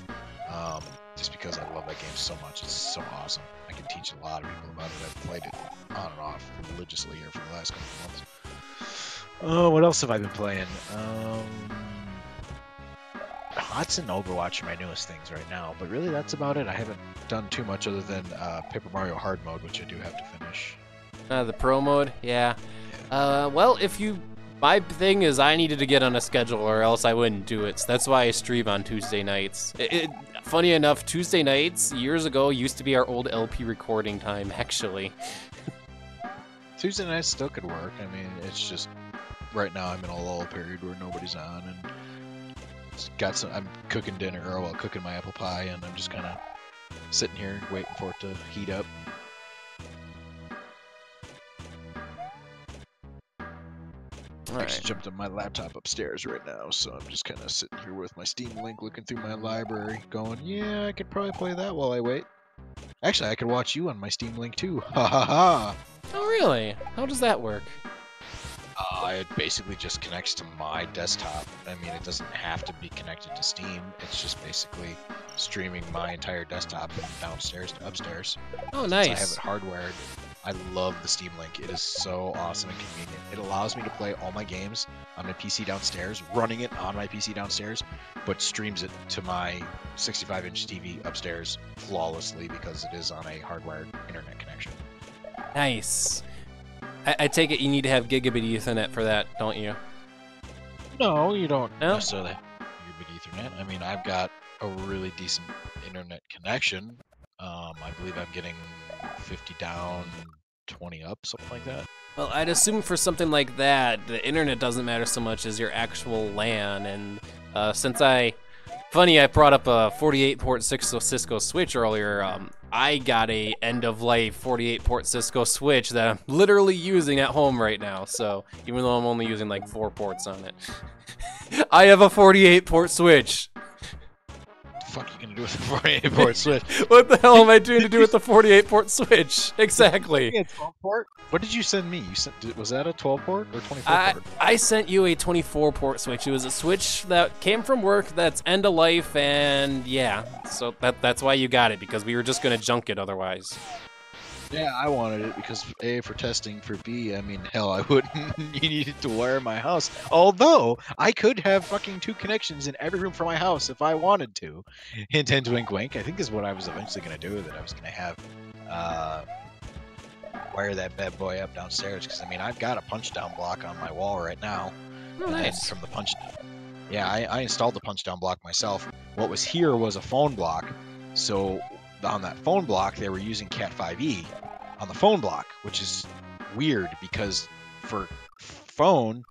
Just because I love that game so much. It's so awesome. I can teach a lot of people about it. I've played it on and off religiously here for the last couple of months. Oh, what else have I been playing? Lots in Overwatch are my newest things right now, but really that's about it. I haven't done too much other than Paper Mario Hard Mode, which I do have to finish. The pro mode, yeah. Well, my thing is I needed to get on a schedule or else I wouldn't do it. So that's why I stream on Tuesday nights. Funny enough, Tuesday nights years ago used to be our old LP recording time, actually. Tuesday nights still could work. I mean, it's just right now I'm in a lull period where nobody's on, and I'm cooking dinner, or well, cooking my apple pie, and I'm just kind of sitting here waiting for it to heat up. I actually jumped on my laptop upstairs right now, so I'm just kind of sitting here with my Steam Link looking through my library, going, yeah, I could probably play that while I wait. Actually, I could watch you on my Steam Link too. Ha ha ha! Oh, really? How does that work? It basically just connects to my desktop. I mean, it doesn't have to be connected to Steam. It's just basically streaming my entire desktop from downstairs to upstairs. Oh, nice. Since I have it hardwired. I love the Steam Link. It is so awesome and convenient. It allows me to play all my games on my PC downstairs, running it on my PC downstairs, but streams it to my 65-inch TV upstairs flawlessly because it is on a hardwired internet connection. Nice. I take it you need to have gigabit Ethernet for that, don't you? No, you don't necessarily have gigabit Ethernet. I mean, I've got a really decent internet connection. I believe I'm getting 50 down, 20 up, something like that. Well, I'd assume for something like that, the internet doesn't matter so much as your actual LAN, and I brought up a 48-port Cisco switch earlier. I got a end-of-life 48-port Cisco switch that I'm literally using at home right now, so even though I'm only using like 4 ports on it. I have a 48-port switch. What the fuck are you gonna do with the 48-port switch? What the hell am I doing to do with the 48-port switch? Exactly. 12-port? What did you send me? Was that a 12-port or 24-port? I sent you a 24-port switch. It was a switch that came from work that's end of life, and yeah, so that's why you got it, because we were just gonna junk it otherwise. Yeah, I wanted it because A, for testing, for B, I mean, hell, I wouldn't you needed to wire my house. Although, I could have fucking 2 connections in every room for my house if I wanted to. Hint, hint, wink, wink. I think is what I was eventually going to do with it. I was going to have, wire that bad boy up downstairs, because, I mean, I've got a punch-down block on my wall right now. Oh, nice. From the punch. Yeah, I installed the punch-down block myself. What was here was a phone block, so on that phone block, they were using Cat 5e on the phone block, which is weird because for phone,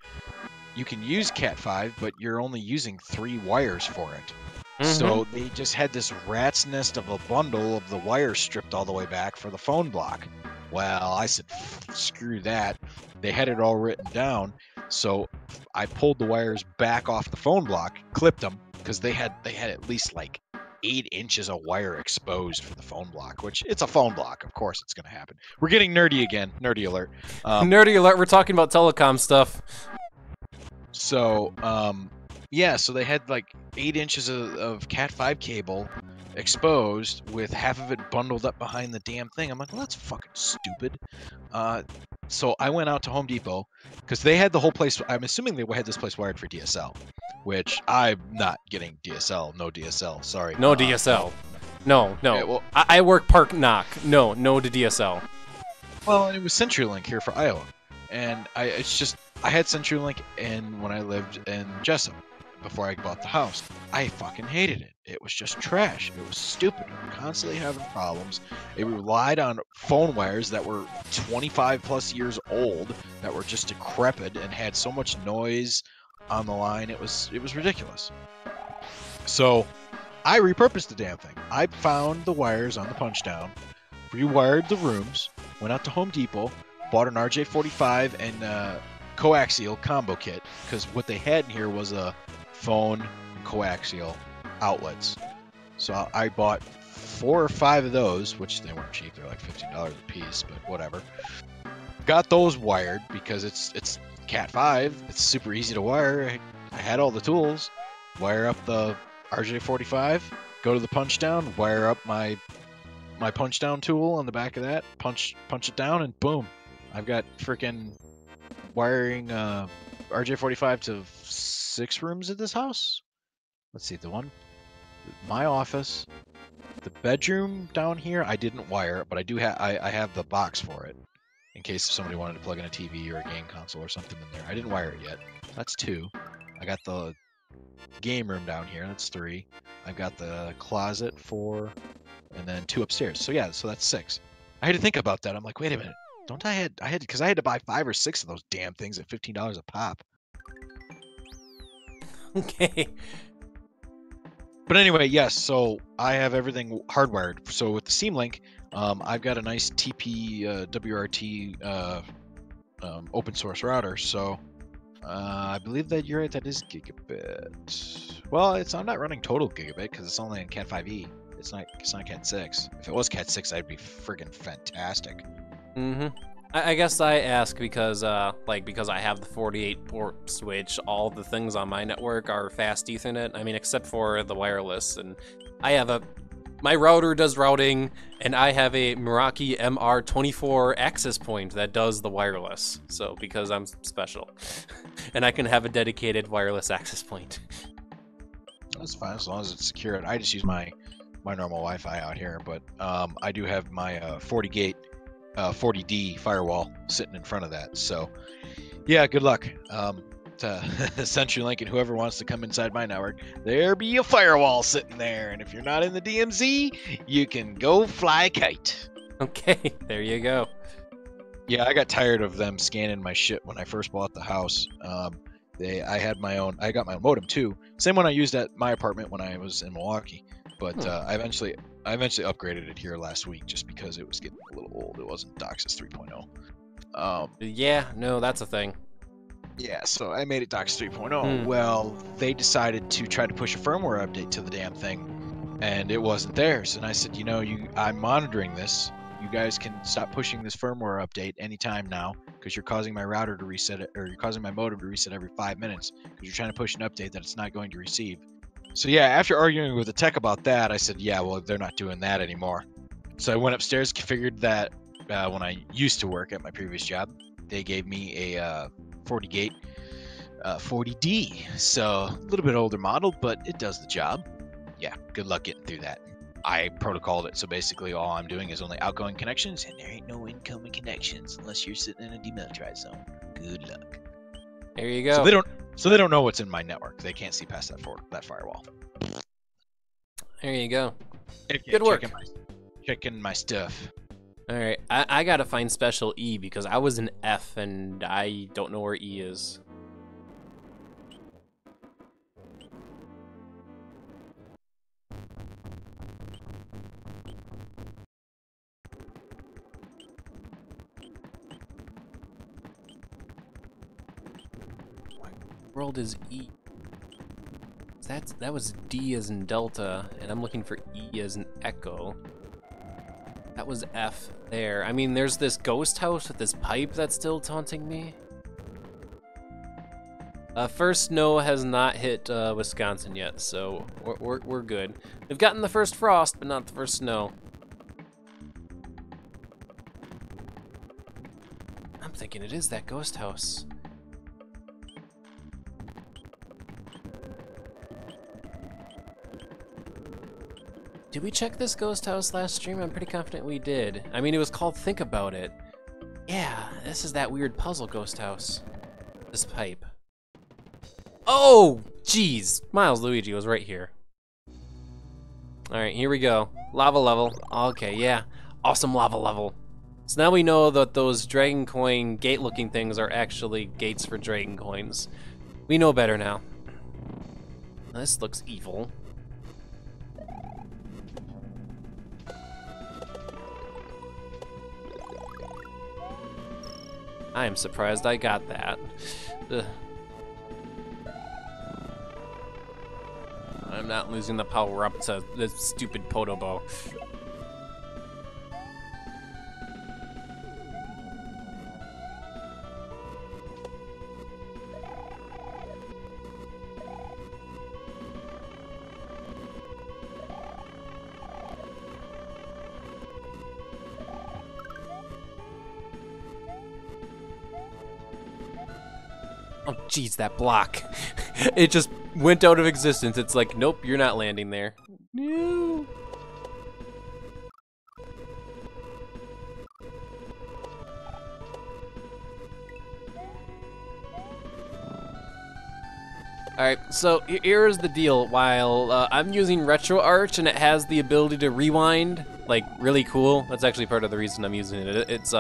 you can use Cat 5, but you're only using 3 wires for it. So they just had this rat's nest of a bundle of the wires stripped all the way back for the phone block. Well, I said, screw that. They had it all written down, so I pulled the wires back off the phone block, clipped them, because they had at least like 8 inches of wire exposed for the phone block, which it's a phone block. Of course it's going to happen. We're getting nerdy again. Nerdy alert. Nerdy alert. We're talking about telecom stuff. So, yeah, so they had like 8 inches of Cat 5 cable exposed with half of it bundled up behind the damn thing. I'm like, well, that's fucking stupid. So I went out to Home Depot because they had the whole place. I'm assuming they had this place wired for DSL, which I'm not getting DSL. No DSL. Sorry. No DSL. No. Okay, well, I work Park Knock. No to DSL. Well, it was CenturyLink here for Iowa, and I had CenturyLink when I lived in Jessup before I bought the house. I fucking hated it. It was just trash. It was stupid. We were constantly having problems. It relied on phone wires that were 25 plus years old, that were just decrepit and had so much noise on the line. It was ridiculous. So I repurposed the damn thing. I found the wires on the punch down, rewired the rooms, went out to Home Depot, bought an RJ45 and coaxial combo kit, because what they had in here was a phone and coaxial outlets. So I bought 4 or 5 of those, which they weren't cheap. They're like $15 a piece, but whatever. Got those wired because it's Cat 5. It's super easy to wire. I had all the tools. Wire up the RJ45, go to the punch down, wire up my punch down tool on the back of that, punch it down, and boom. I've got freaking wiring RJ45 to 6 rooms at this house. Let's see, my office, the bedroom down here. I didn't wire it, but I do have I have the box for it in case somebody wanted to plug in a TV or a game console or something in there. I didn't wire it yet. That's 2. I got the game room down here. That's 3. I've got the closet 4, and then 2 upstairs. So yeah, so that's 6. I had to think about that. I'm like, wait a minute. Don't I had because I had to buy 5 or 6 of those damn things at $15 a pop. Okay. But anyway, yes. So I have everything hardwired. So with the Seam Link, I've got a nice TP WRT open source router. So I believe that you're right. That is gigabit. Well, I'm not running total gigabit because it's only in Cat 5e. It's not Cat 6. If it was Cat 6, I'd be friggin' fantastic. Mm-hmm. I guess I ask because because I have the 48 port switch, all the things on my network are fast Ethernet. I mean, except for the wireless, and I have my router does routing, and I have a Meraki MR24 access point that does the wireless. So because I'm special, and I can have a dedicated wireless access point. That's fine as long as it's secured. I just use my normal Wi-Fi out here, but I do have my 40 D firewall sitting in front of that. So yeah, good luck to CenturyLink and whoever wants to come inside my network. There be a firewall sitting there, and if you're not in the DMZ, you can go fly a kite. Okay, there you go. Yeah, I got tired of them scanning my shit when I first bought the house. I got my own modem too, same one I used at my apartment when I was in Milwaukee. But I eventually upgraded it here last week just because it was getting a little old. It wasn't DOCSIS 3.0. Yeah, no, that's a thing. Yeah, so I made it DOCSIS 3.0. Well, they decided to try to push a firmware update to the damn thing, and it wasn't there. So I said, I'm monitoring this. You guys can stop pushing this firmware update anytime now because you're causing my router to reset it, or you're causing my modem to reset every 5 minutes because you're trying to push an update that it's not going to receive. So yeah, after arguing with the tech about that, I said, yeah, well, they're not doing that anymore. So I went upstairs, configured that when I used to work at my previous job. They gave me a 40 40D. So a little bit older model, but it does the job. Yeah, good luck getting through that. I protocoled it, so basically all I'm doing is only outgoing connections, and there ain't no incoming connections unless you're sitting in a demilitarized zone. Good luck. There you go. So they don't know what's in my network. They can't see past that firewall. There you go. Okay, good work. Checking my stuff. All right, I gotta find special E because I was in F and I don't know where E is. What world is E? That was D as in Delta, and I'm looking for E as in Echo. That was F there. I mean, there's this ghost house with this pipe that's still taunting me. First snow has not hit Wisconsin yet, so we're good. We've gotten the first frost, but not the first snow. I'm thinking it is that ghost house. Did we check this ghost house last stream? I'm pretty confident we did. I mean, it was called Think About It. Yeah, this is that weird puzzle ghost house. This pipe. Oh, jeez. Milesluigi was right here. Alright, here we go. Lava level. Okay, yeah. Awesome lava level. So now we know that those dragon coin gate-looking things are actually gates for dragon coins. We know better now. This looks evil. I am surprised I got that. Ugh. I'm not losing the power up to this stupid Podobo. Oh, jeez, that block. It just went out of existence. It's like, nope, you're not landing there. No. Alright, so here's the deal. While I'm using RetroArch and it has the ability to rewind, like, really cool. That's actually part of the reason I'm using it. It's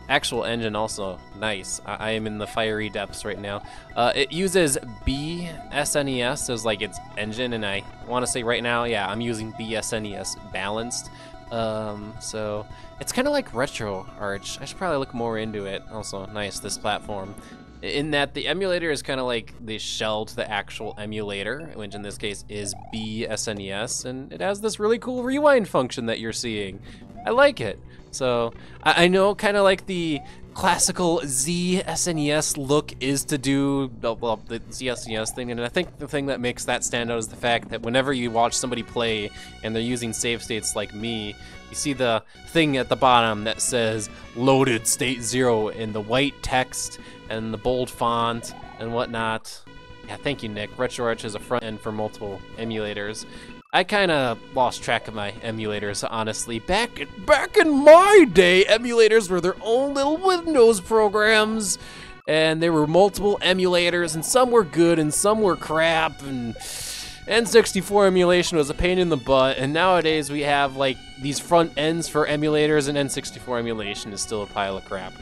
actual engine also nice. I am in the fiery depths right now. It uses BSNES as like its engine, and I want to say right now, yeah, I'm using BSNES balanced. So it's kind of like RetroArch. I should probably look more into it. Also, nice, this platform. In that the emulator is kind of like the shell to the actual emulator, which in this case is BSNES, and it has this really cool rewind function that you're seeing. I like it. So I know kind of like the classical ZSNES look is to do well, the ZSNES thing, and I think the thing that makes that stand out is the fact that whenever you watch somebody play and they're using save states like me, you see the thing at the bottom that says loaded state 0 in the white text and the bold font and whatnot. Yeah, thank you, Nick. RetroArch is a front end for multiple emulators. I kind of lost track of my emulators, honestly. Back in my day, emulators were their own little Windows programs, and there were multiple emulators, and some were good and some were crap, and N64 emulation was a pain in the butt, and nowadays we have like these front ends for emulators, and N64 emulation is still a pile of crap.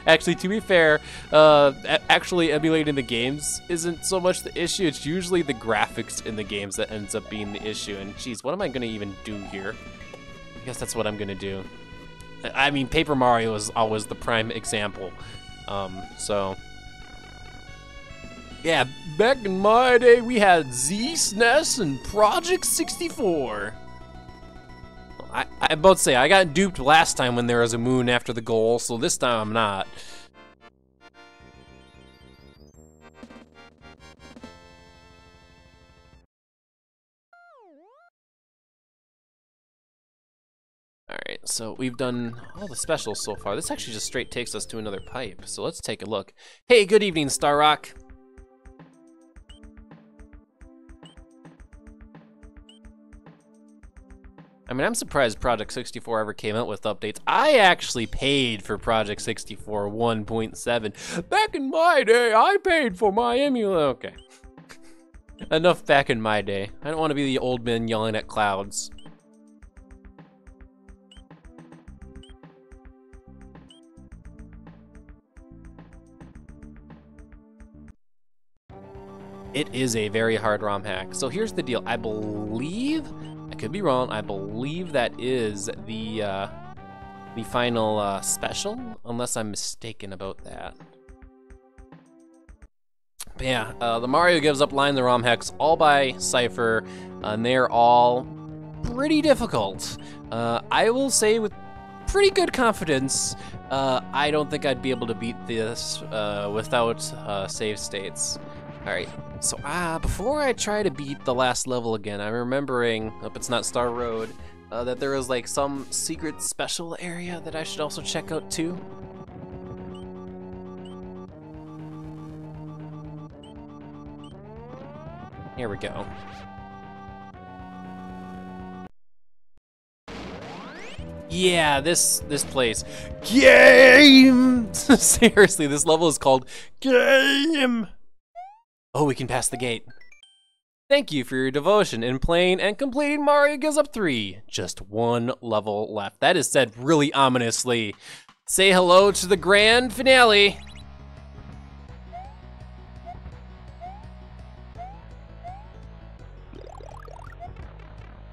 To be fair, actually emulating the games isn't so much the issue. It's usually the graphics in the games that ends up being the issue. And geez, what am I gonna even do here? I guess that's what I'm gonna do. I mean, Paper Mario is always the prime example. So yeah, back in my day, we had BSNES and Project 64. I both say I got duped last time when there was a moon after the goal, so this time I'm not. Alright, so we've done all the specials so far. This actually just straight takes us to another pipe, so let's take a look. Hey, good evening, Star Rock. I mean, I'm surprised Project 64 ever came out with updates. I actually paid for Project 64 1.7. Back in my day, I paid for my emulator. Okay. Enough back in my day. I don't want to be the old man yelling at clouds. It is a very hard ROM hack. So here's the deal. I believe, I could be wrong, I believe that is the final special, unless I'm mistaken about that. But yeah, the Mario Gives Up line, the ROM hacks, all by Cypher, and they're all pretty difficult. I will say with pretty good confidence, I don't think I'd be able to beat this without save states. All right, so before I try to beat the last level again, I'm remembering, hope it's not Star Road, that there was like some secret special area that I should also check out too. Here we go. Yeah, this place. Game! Seriously, this level is called Game! Oh, we can pass the gate. Thank you for your devotion in playing and completing Mario Gives Up 3. Just one level left. That is said really ominously. Say hello to the grand finale.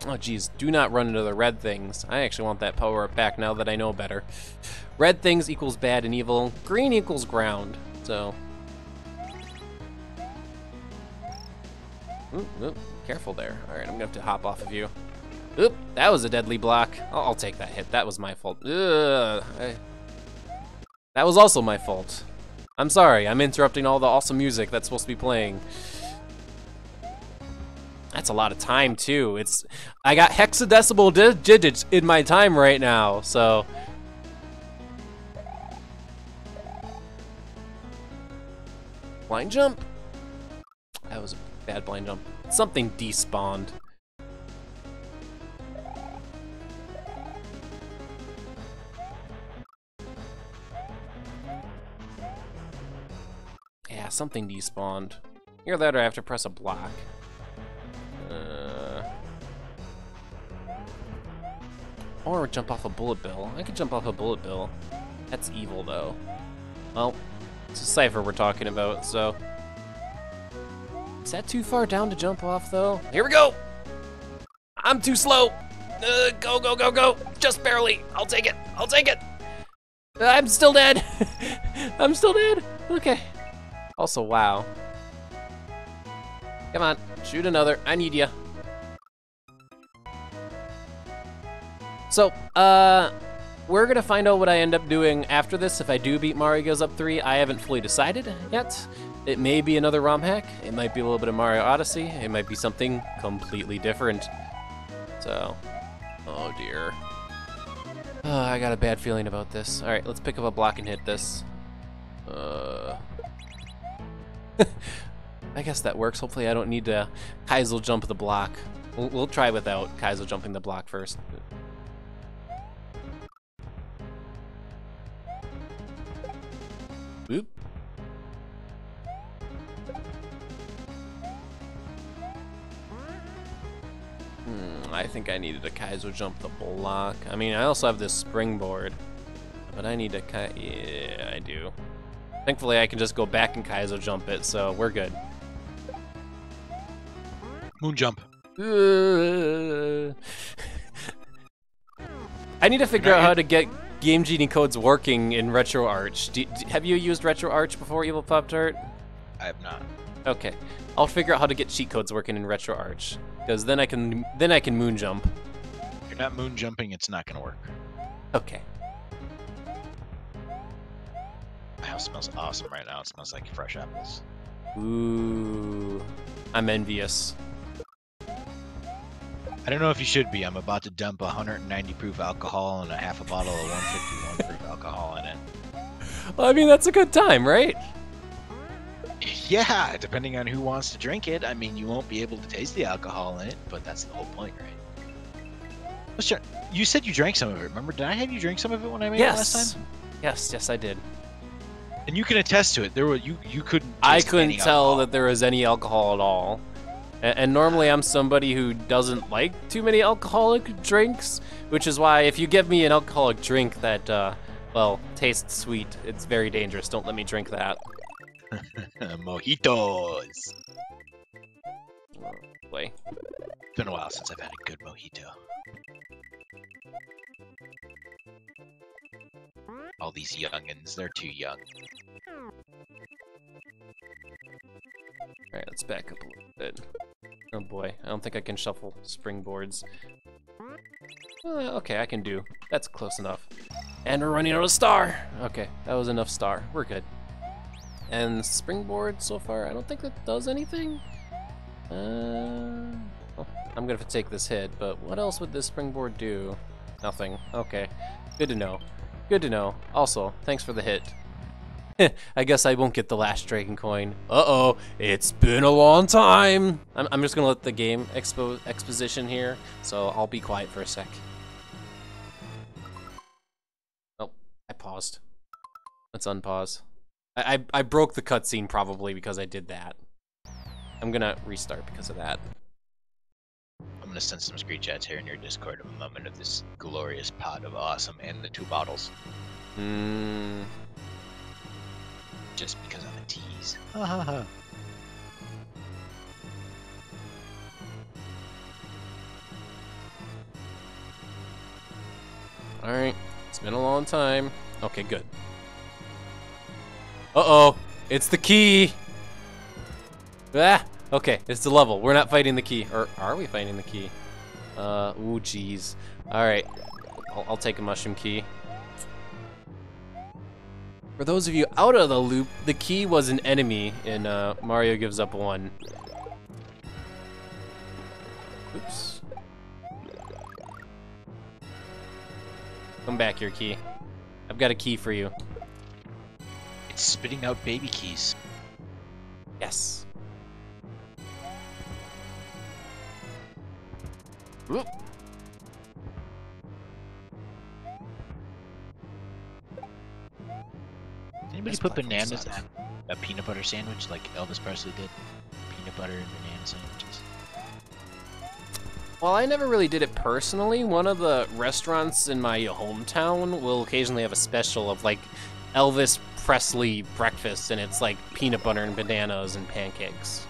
Oh geez, do not run into the red things. I actually want that power up back now that I know better. Red things equals bad and evil. Green equals ground, so. Oop, careful there. All right, I'm gonna have to hop off of you. Oop, that was a deadly block. I'll take that hit. That was my fault. That was also my fault. I'm sorry, I'm interrupting all the awesome music that's supposed to be playing. That's a lot of time too. I got hexadecimal digits in my time right now, so. Blind jump. That was a bad blind jump. Something despawned. Yeah, something despawned. Either that or I have to press a block. Or jump off a bullet bill. I could jump off a bullet bill. That's evil, though. Well, it's a cipher we're talking about, so... Is that too far down to jump off, though? Here we go! I'm too slow! Go, go, go, go! Just barely! I'll take it! I'll take it! I'm still dead! I'm still dead! Okay. Also, wow. Come on, shoot another. I need ya. So, we're gonna find out what I end up doing after this if I do beat Mario Goes Up 3. I haven't fully decided yet. It may be another ROM hack. It might be a little bit of Mario Odyssey. It might be something completely different. So, oh dear. Oh, I got a bad feeling about this. All right, let's pick up a block and hit this. I guess that works. Hopefully I don't need to Kaizo jump the block. We'll try without Kaizo jumping the block first. Oop. I think I needed to Kaizo jump the block. I mean, I also have this springboard, but I need to yeah, I do. Thankfully, I can just go back and Kaizo jump it, so we're good. Moon jump. I need to figure out how to get Game Genie codes working in RetroArch. Have you used RetroArch before, Evil Pop-Tart? I have not. Okay, I'll figure out how to get cheat codes working in RetroArch, because then I can moon jump. If you're not moon jumping, it's not gonna work. Okay. My house smells awesome right now. It smells like fresh apples. Ooh, I'm envious. I don't know if you should be. I'm about to dump 190 proof alcohol and a half a bottle of 151 proof alcohol in it. Well, I mean, that's a good time, right? Yeah, depending on who wants to drink it. I mean, you won't be able to taste the alcohol in it, but that's the whole point, right? You said you drank some of it. Remember, did I have you drink some of it when I made it last time? Yes, I did. And you can attest to it. There were you couldn't. I couldn't tell that there was any alcohol at all. And normally I'm somebody who doesn't like too many alcoholic drinks, which is why if you give me an alcoholic drink that, well, tastes sweet, it's very dangerous. Don't let me drink that. Mojitos. Oh, boy. It's been a while since I've had a good mojito. All these youngins, they're too young. Alright, let's back up a little bit. Oh boy, I don't think I can shuffle springboards. Okay, I can do. That's close enough. And we're running out of star! Okay, that was enough star. We're good. And springboard so far, I don't think that does anything. Well, I'm gonna have to take this hit, but what else would this springboard do? Nothing. Okay, good to know. Good to know. Also, thanks for the hit. I guess I won't get the last Dragon Coin. Uh-oh, it's been a long time. I'm just gonna let the game exposition here, so I'll be quiet for a sec. Oh, I paused. Let's unpause. I broke the cutscene probably because I did that. I'm gonna restart because of that. I'm gonna send some screenshots here in your Discord of a moment of this glorious pot of awesome and the 2 bottles. Just because I'm a tease. Ha ha ha. Alright, it's been a long time. Okay, good. Uh-oh, it's the key! Ah, okay, it's the level. We're not fighting the key. Or are we fighting the key? Ooh, jeez. Alright, I'll take a mushroom key. For those of you out of the loop, the key was an enemy in Mario Gives Up 1. Oops. Come back here, key. I've got a key for you. It's spitting out baby keys. Yes. Whoop. Anybody This put platform bananas sucks. on a peanut butter sandwich like Elvis Presley did? Peanut butter and banana sandwiches. Well, I never really did it personally. One of the restaurants in my hometown will occasionally have a special of like Elvis Presley breakfast, and it's like peanut butter and bananas and pancakes.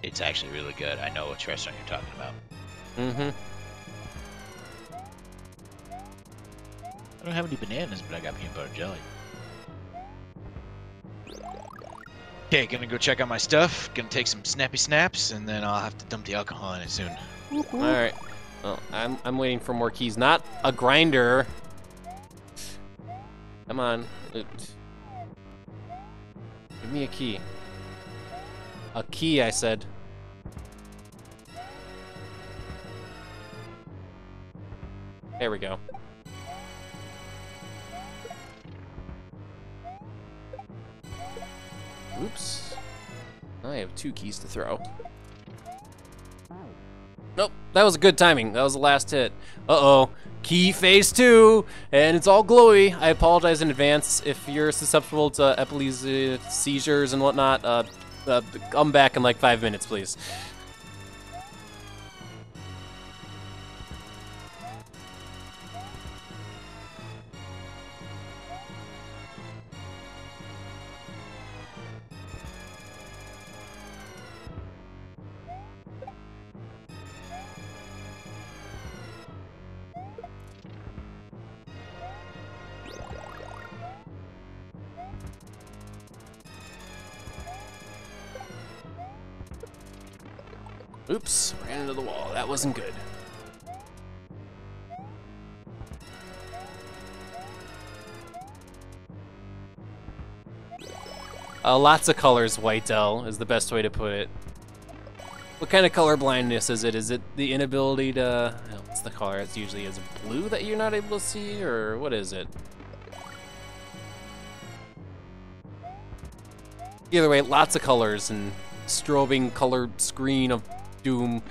It's actually really good. I know which restaurant you're talking about. Mm-hmm. I don't have any bananas, but I got peanut butter jelly. Okay, gonna go check out my stuff. Gonna take some snappy snaps, and then I'll have to dump the alcohol in it soon. All right. Well, I'm waiting for more keys. Not a grinder. Come on. Give me a key. A key, I said. There we go. Oops. I have 2 keys to throw. Nope, that was good timing. That was the last hit. Uh-oh. Key phase 2, and it's all glowy. I apologize in advance if you're susceptible to epilepsy, seizures, and whatnot. Come back in like 5 minutes, please. Oops, ran into the wall. That wasn't good. Lots of colors, Whitell, is the best way to put it. What kind of color blindness is it? Is it the inability to... Oh, what's the color? It's usually is it blue that you're not able to see, or what is it? Either way, lots of colors and strobing colored screen of doom.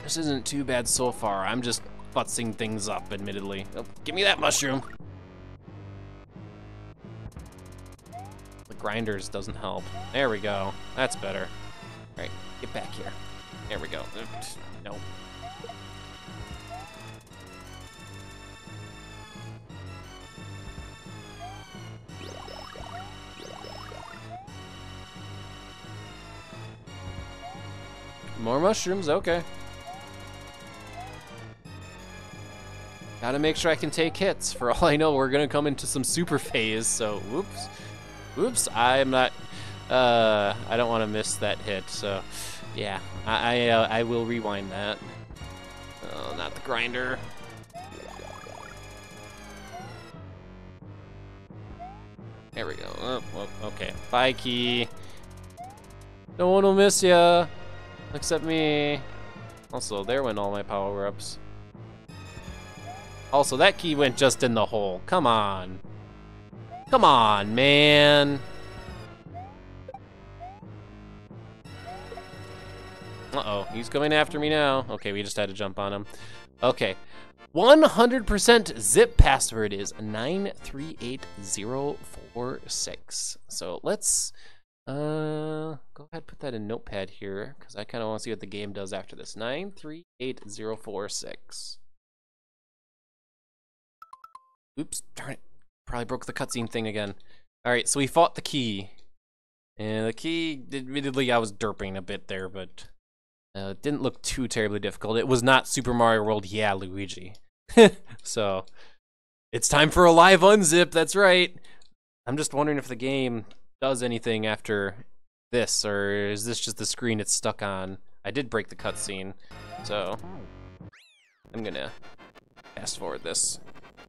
This isn't too bad so far. I'm just futzing things up, admittedly. Oh, give me that mushroom. The grinders doesn't help. There we go. That's better. All right, get back here. There we go. No. More mushrooms, okay. Gotta make sure I can take hits. For all I know, we're gonna come into some super phase, so whoops. Whoops, I'm not, I don't wanna miss that hit, so yeah, I will rewind that. Oh, not the grinder. There we go, oh, well, okay. Bye, key. No one will miss ya, except me. Also, there went all my power-ups. Also, that key went just in the hole. Come on. Come on, man. Uh-oh, he's coming after me now. Okay, we just had to jump on him. Okay. 100% zip password is 938046. So let's go ahead and put that in Notepad here, because I kind of want to see what the game does after this. 938046. Oops, darn it. Probably broke the cutscene thing again. Alright, so we fought the key. And the key, admittedly, I was derping a bit there, but it didn't look too terribly difficult. It was not Super Mario World, yeah, Luigi. So, it's time for a live unzip, that's right. I'm just wondering if the game does anything after this, or is this just the screen it's stuck on? I did break the cutscene, so I'm gonna fast forward this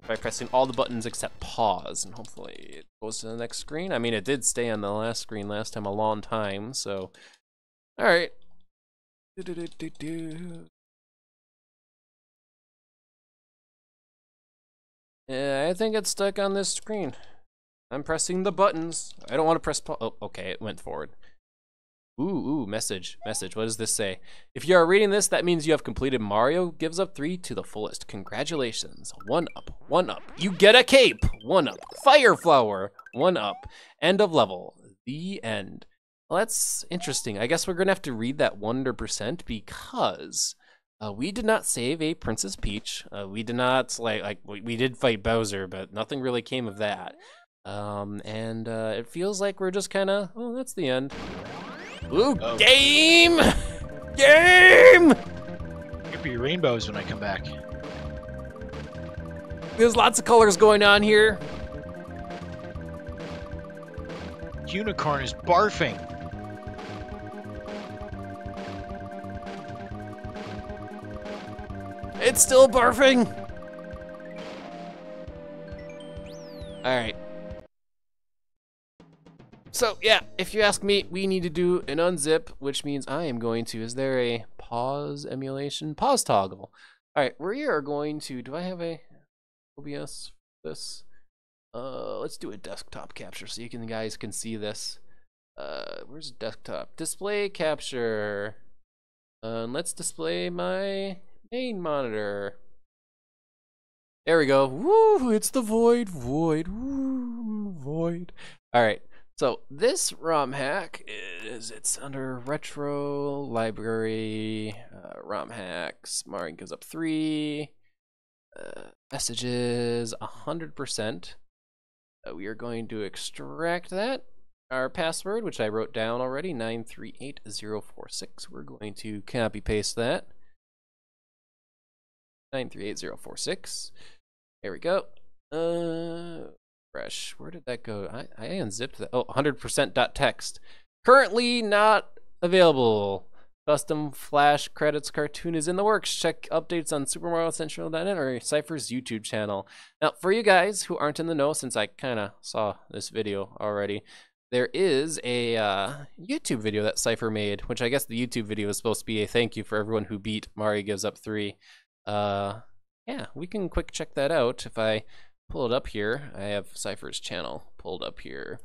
by pressing all the buttons except pause, and hopefully it goes to the next screen. I mean, it did stay on the last screen last time a long time, so all right. I think it's stuck on this screen. I'm pressing the buttons. I don't want to press oh, okay, it went forward. Ooh, message. What does this say? If you are reading this, that means you have completed Mario Gives Up 3 to the fullest. Congratulations. 1 up. You get a cape. 1 up. Fire flower. 1 up. End of level. The end. Well, that's interesting. I guess we're gonna have to read that 100% because we did not save a Princess Peach. We did not we did fight Bowser, but nothing really came of that. It feels like we're just kind of, oh, that's the end. Ooh, oh. Game! Could be rainbows when I come back. There's lots of colors going on here. Unicorn is barfing. It's still barfing. All right. So, yeah, if you ask me, we need to do an unzip, which means I am going to, is there a pause emulation? Pause toggle. All right, we are going to, do I have a OBS for this? Let's do a desktop capture so you guys can see this. Where's desktop? Display capture. Let's display my main monitor. There we go. Woo, it's the void. Woo, void. All right. So this ROM hack it's under retro library, ROM hacks, Mario Gives Up 3, messages 100%. We are going to extract that. Our password, which I wrote down already, 938046. We're going to copy paste that. 938046. There we go. Fresh. Where did that go? I unzipped that. Oh, 100%.txt. Currently not available. Custom Flash credits cartoon is in the works. Check updates on SuperMarioCentral.net or Cypher's YouTube channel. Now, for you guys who aren't in the know, since I kind of saw this video already, there is a YouTube video that Cypher made, which I guess the YouTube video is supposed to be a thank you for everyone who beat Mario Gives Up 3. Yeah, we can quick check that out. If I pull it up here, I have Cypher's channel pulled up here,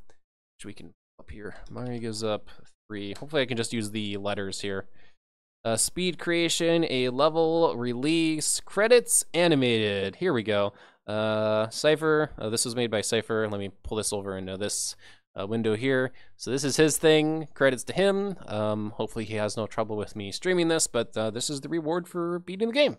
which we can up here. Mario Gives Up 3. Hopefully I can just use the letters here. Speed creation, a level release, credits animated. Here we go. Cypher, this was made by Cypher. Let me pull this over into this window here. So this is his thing. Credits to him. Hopefully he has no trouble with me streaming this, but this is the reward for beating the game.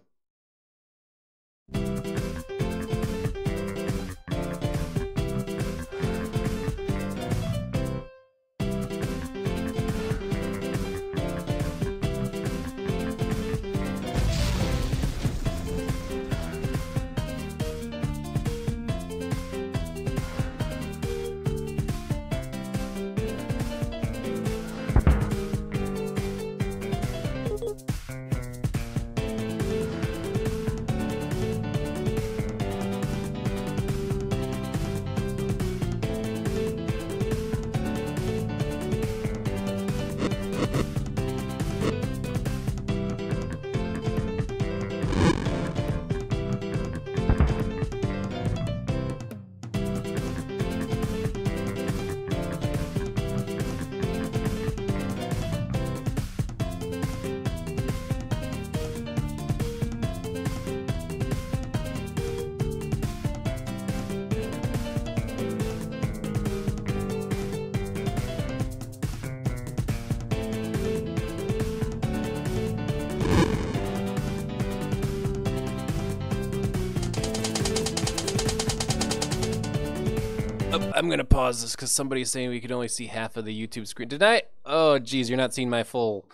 I'm gonna pause this because somebody's saying we could only see half of the YouTube screen. Did I? Oh, geez, you're not seeing my full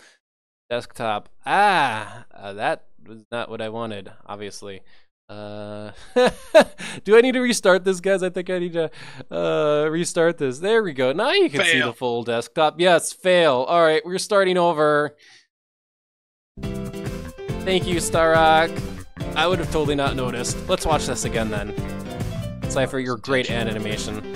desktop. That was not what I wanted, obviously. Do I need to restart this, guys? I think I need to restart this. There we go. Now you can see the full desktop. Yes, fail. All right, we're starting over. Thank you, Starrock. I would have totally not noticed. Let's watch this again then. Cypher, you're great at animation.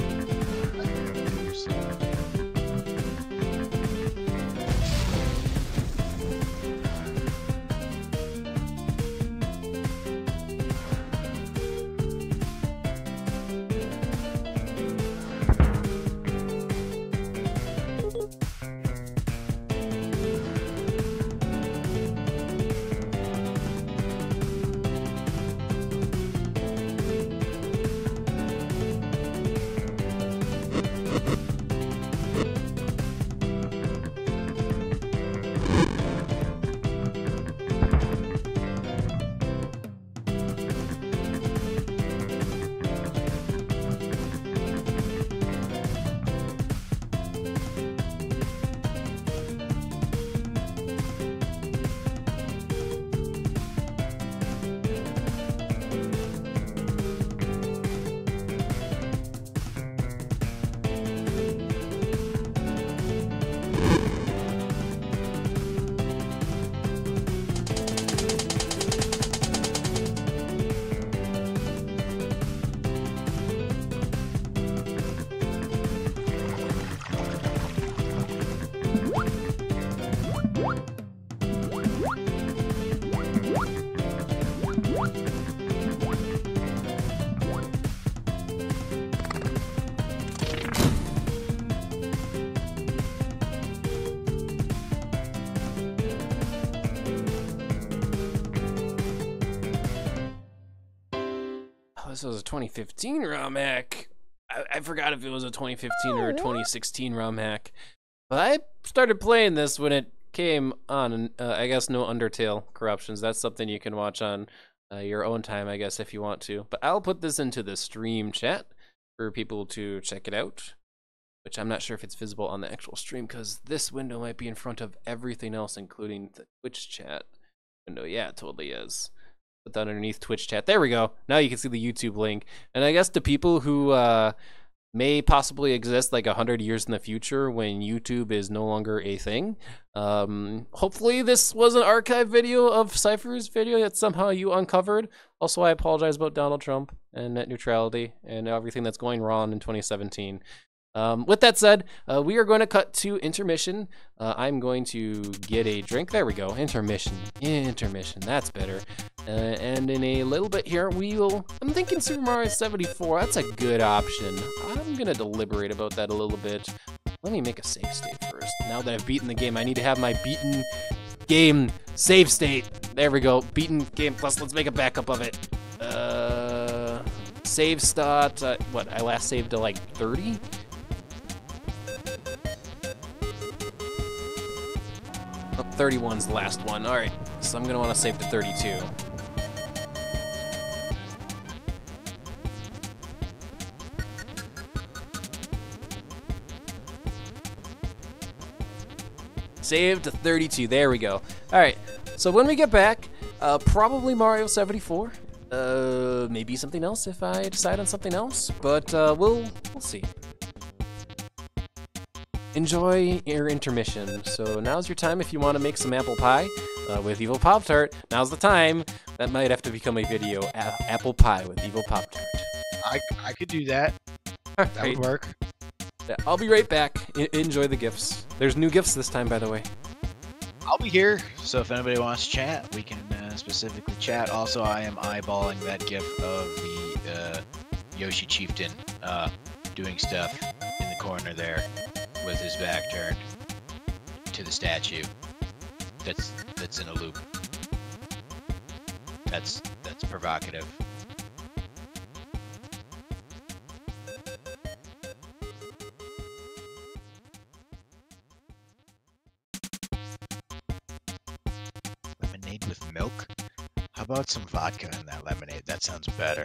this was a 2015 ROM hack. I forgot if it was a 2015 or a 2016 ROM hack. But I started playing this when it came on, and I guess no Undertale corruptions. That's something you can watch on your own time, I guess, if you want to. But I'll put this into the stream chat for people to check it out, which I'm not sure if it's visible on the actual stream because this window might be in front of everything else, including the Twitch chat window. Yeah, it totally is. Put that underneath Twitch chat. There we go. Now you can see the YouTube link. And I guess to people who may possibly exist like 100 years in the future when YouTube is no longer a thing, hopefully this was an archive video of Cypher's video that somehow you uncovered. Also, I apologize about Donald Trump and net neutrality and everything that's going wrong in 2017. With that said, we are going to cut to intermission. I'm going to get a drink. There we go. Intermission. That's better. And in a little bit here, I'm thinking Super Mario 74. That's a good option. I'm going to deliberate about that a little bit. Let me make a save state first. Now that I've beaten the game, I need to have my beaten game save state. There we go. Beaten game plus. Let's make a backup of it. Save start. What? I last saved to like 30? 31's the last one. All right, so I'm gonna want to save to 32. Save to 32. There we go. All right. So when we get back, probably Mario 74. Maybe something else if I decide on something else. But we'll see. Enjoy your intermission. So now's your time if you want to make some apple pie with Evil Pop-Tart. Now's the time. That might have to become a video. Apple pie with Evil Pop-Tart. I could do that. All That right. would work. Yeah, I'll be right back. Enjoy the gifts. There's new gifts this time, by the way. I'll be here, so if anybody wants to chat, we can specifically chat. Also, I am eyeballing that gif of the Yoshi Chieftain doing stuff in the corner there with his back turned to the statue. That's in a loop. That's provocative. Lemonade with milk? How about some vodka in that lemonade? That sounds better.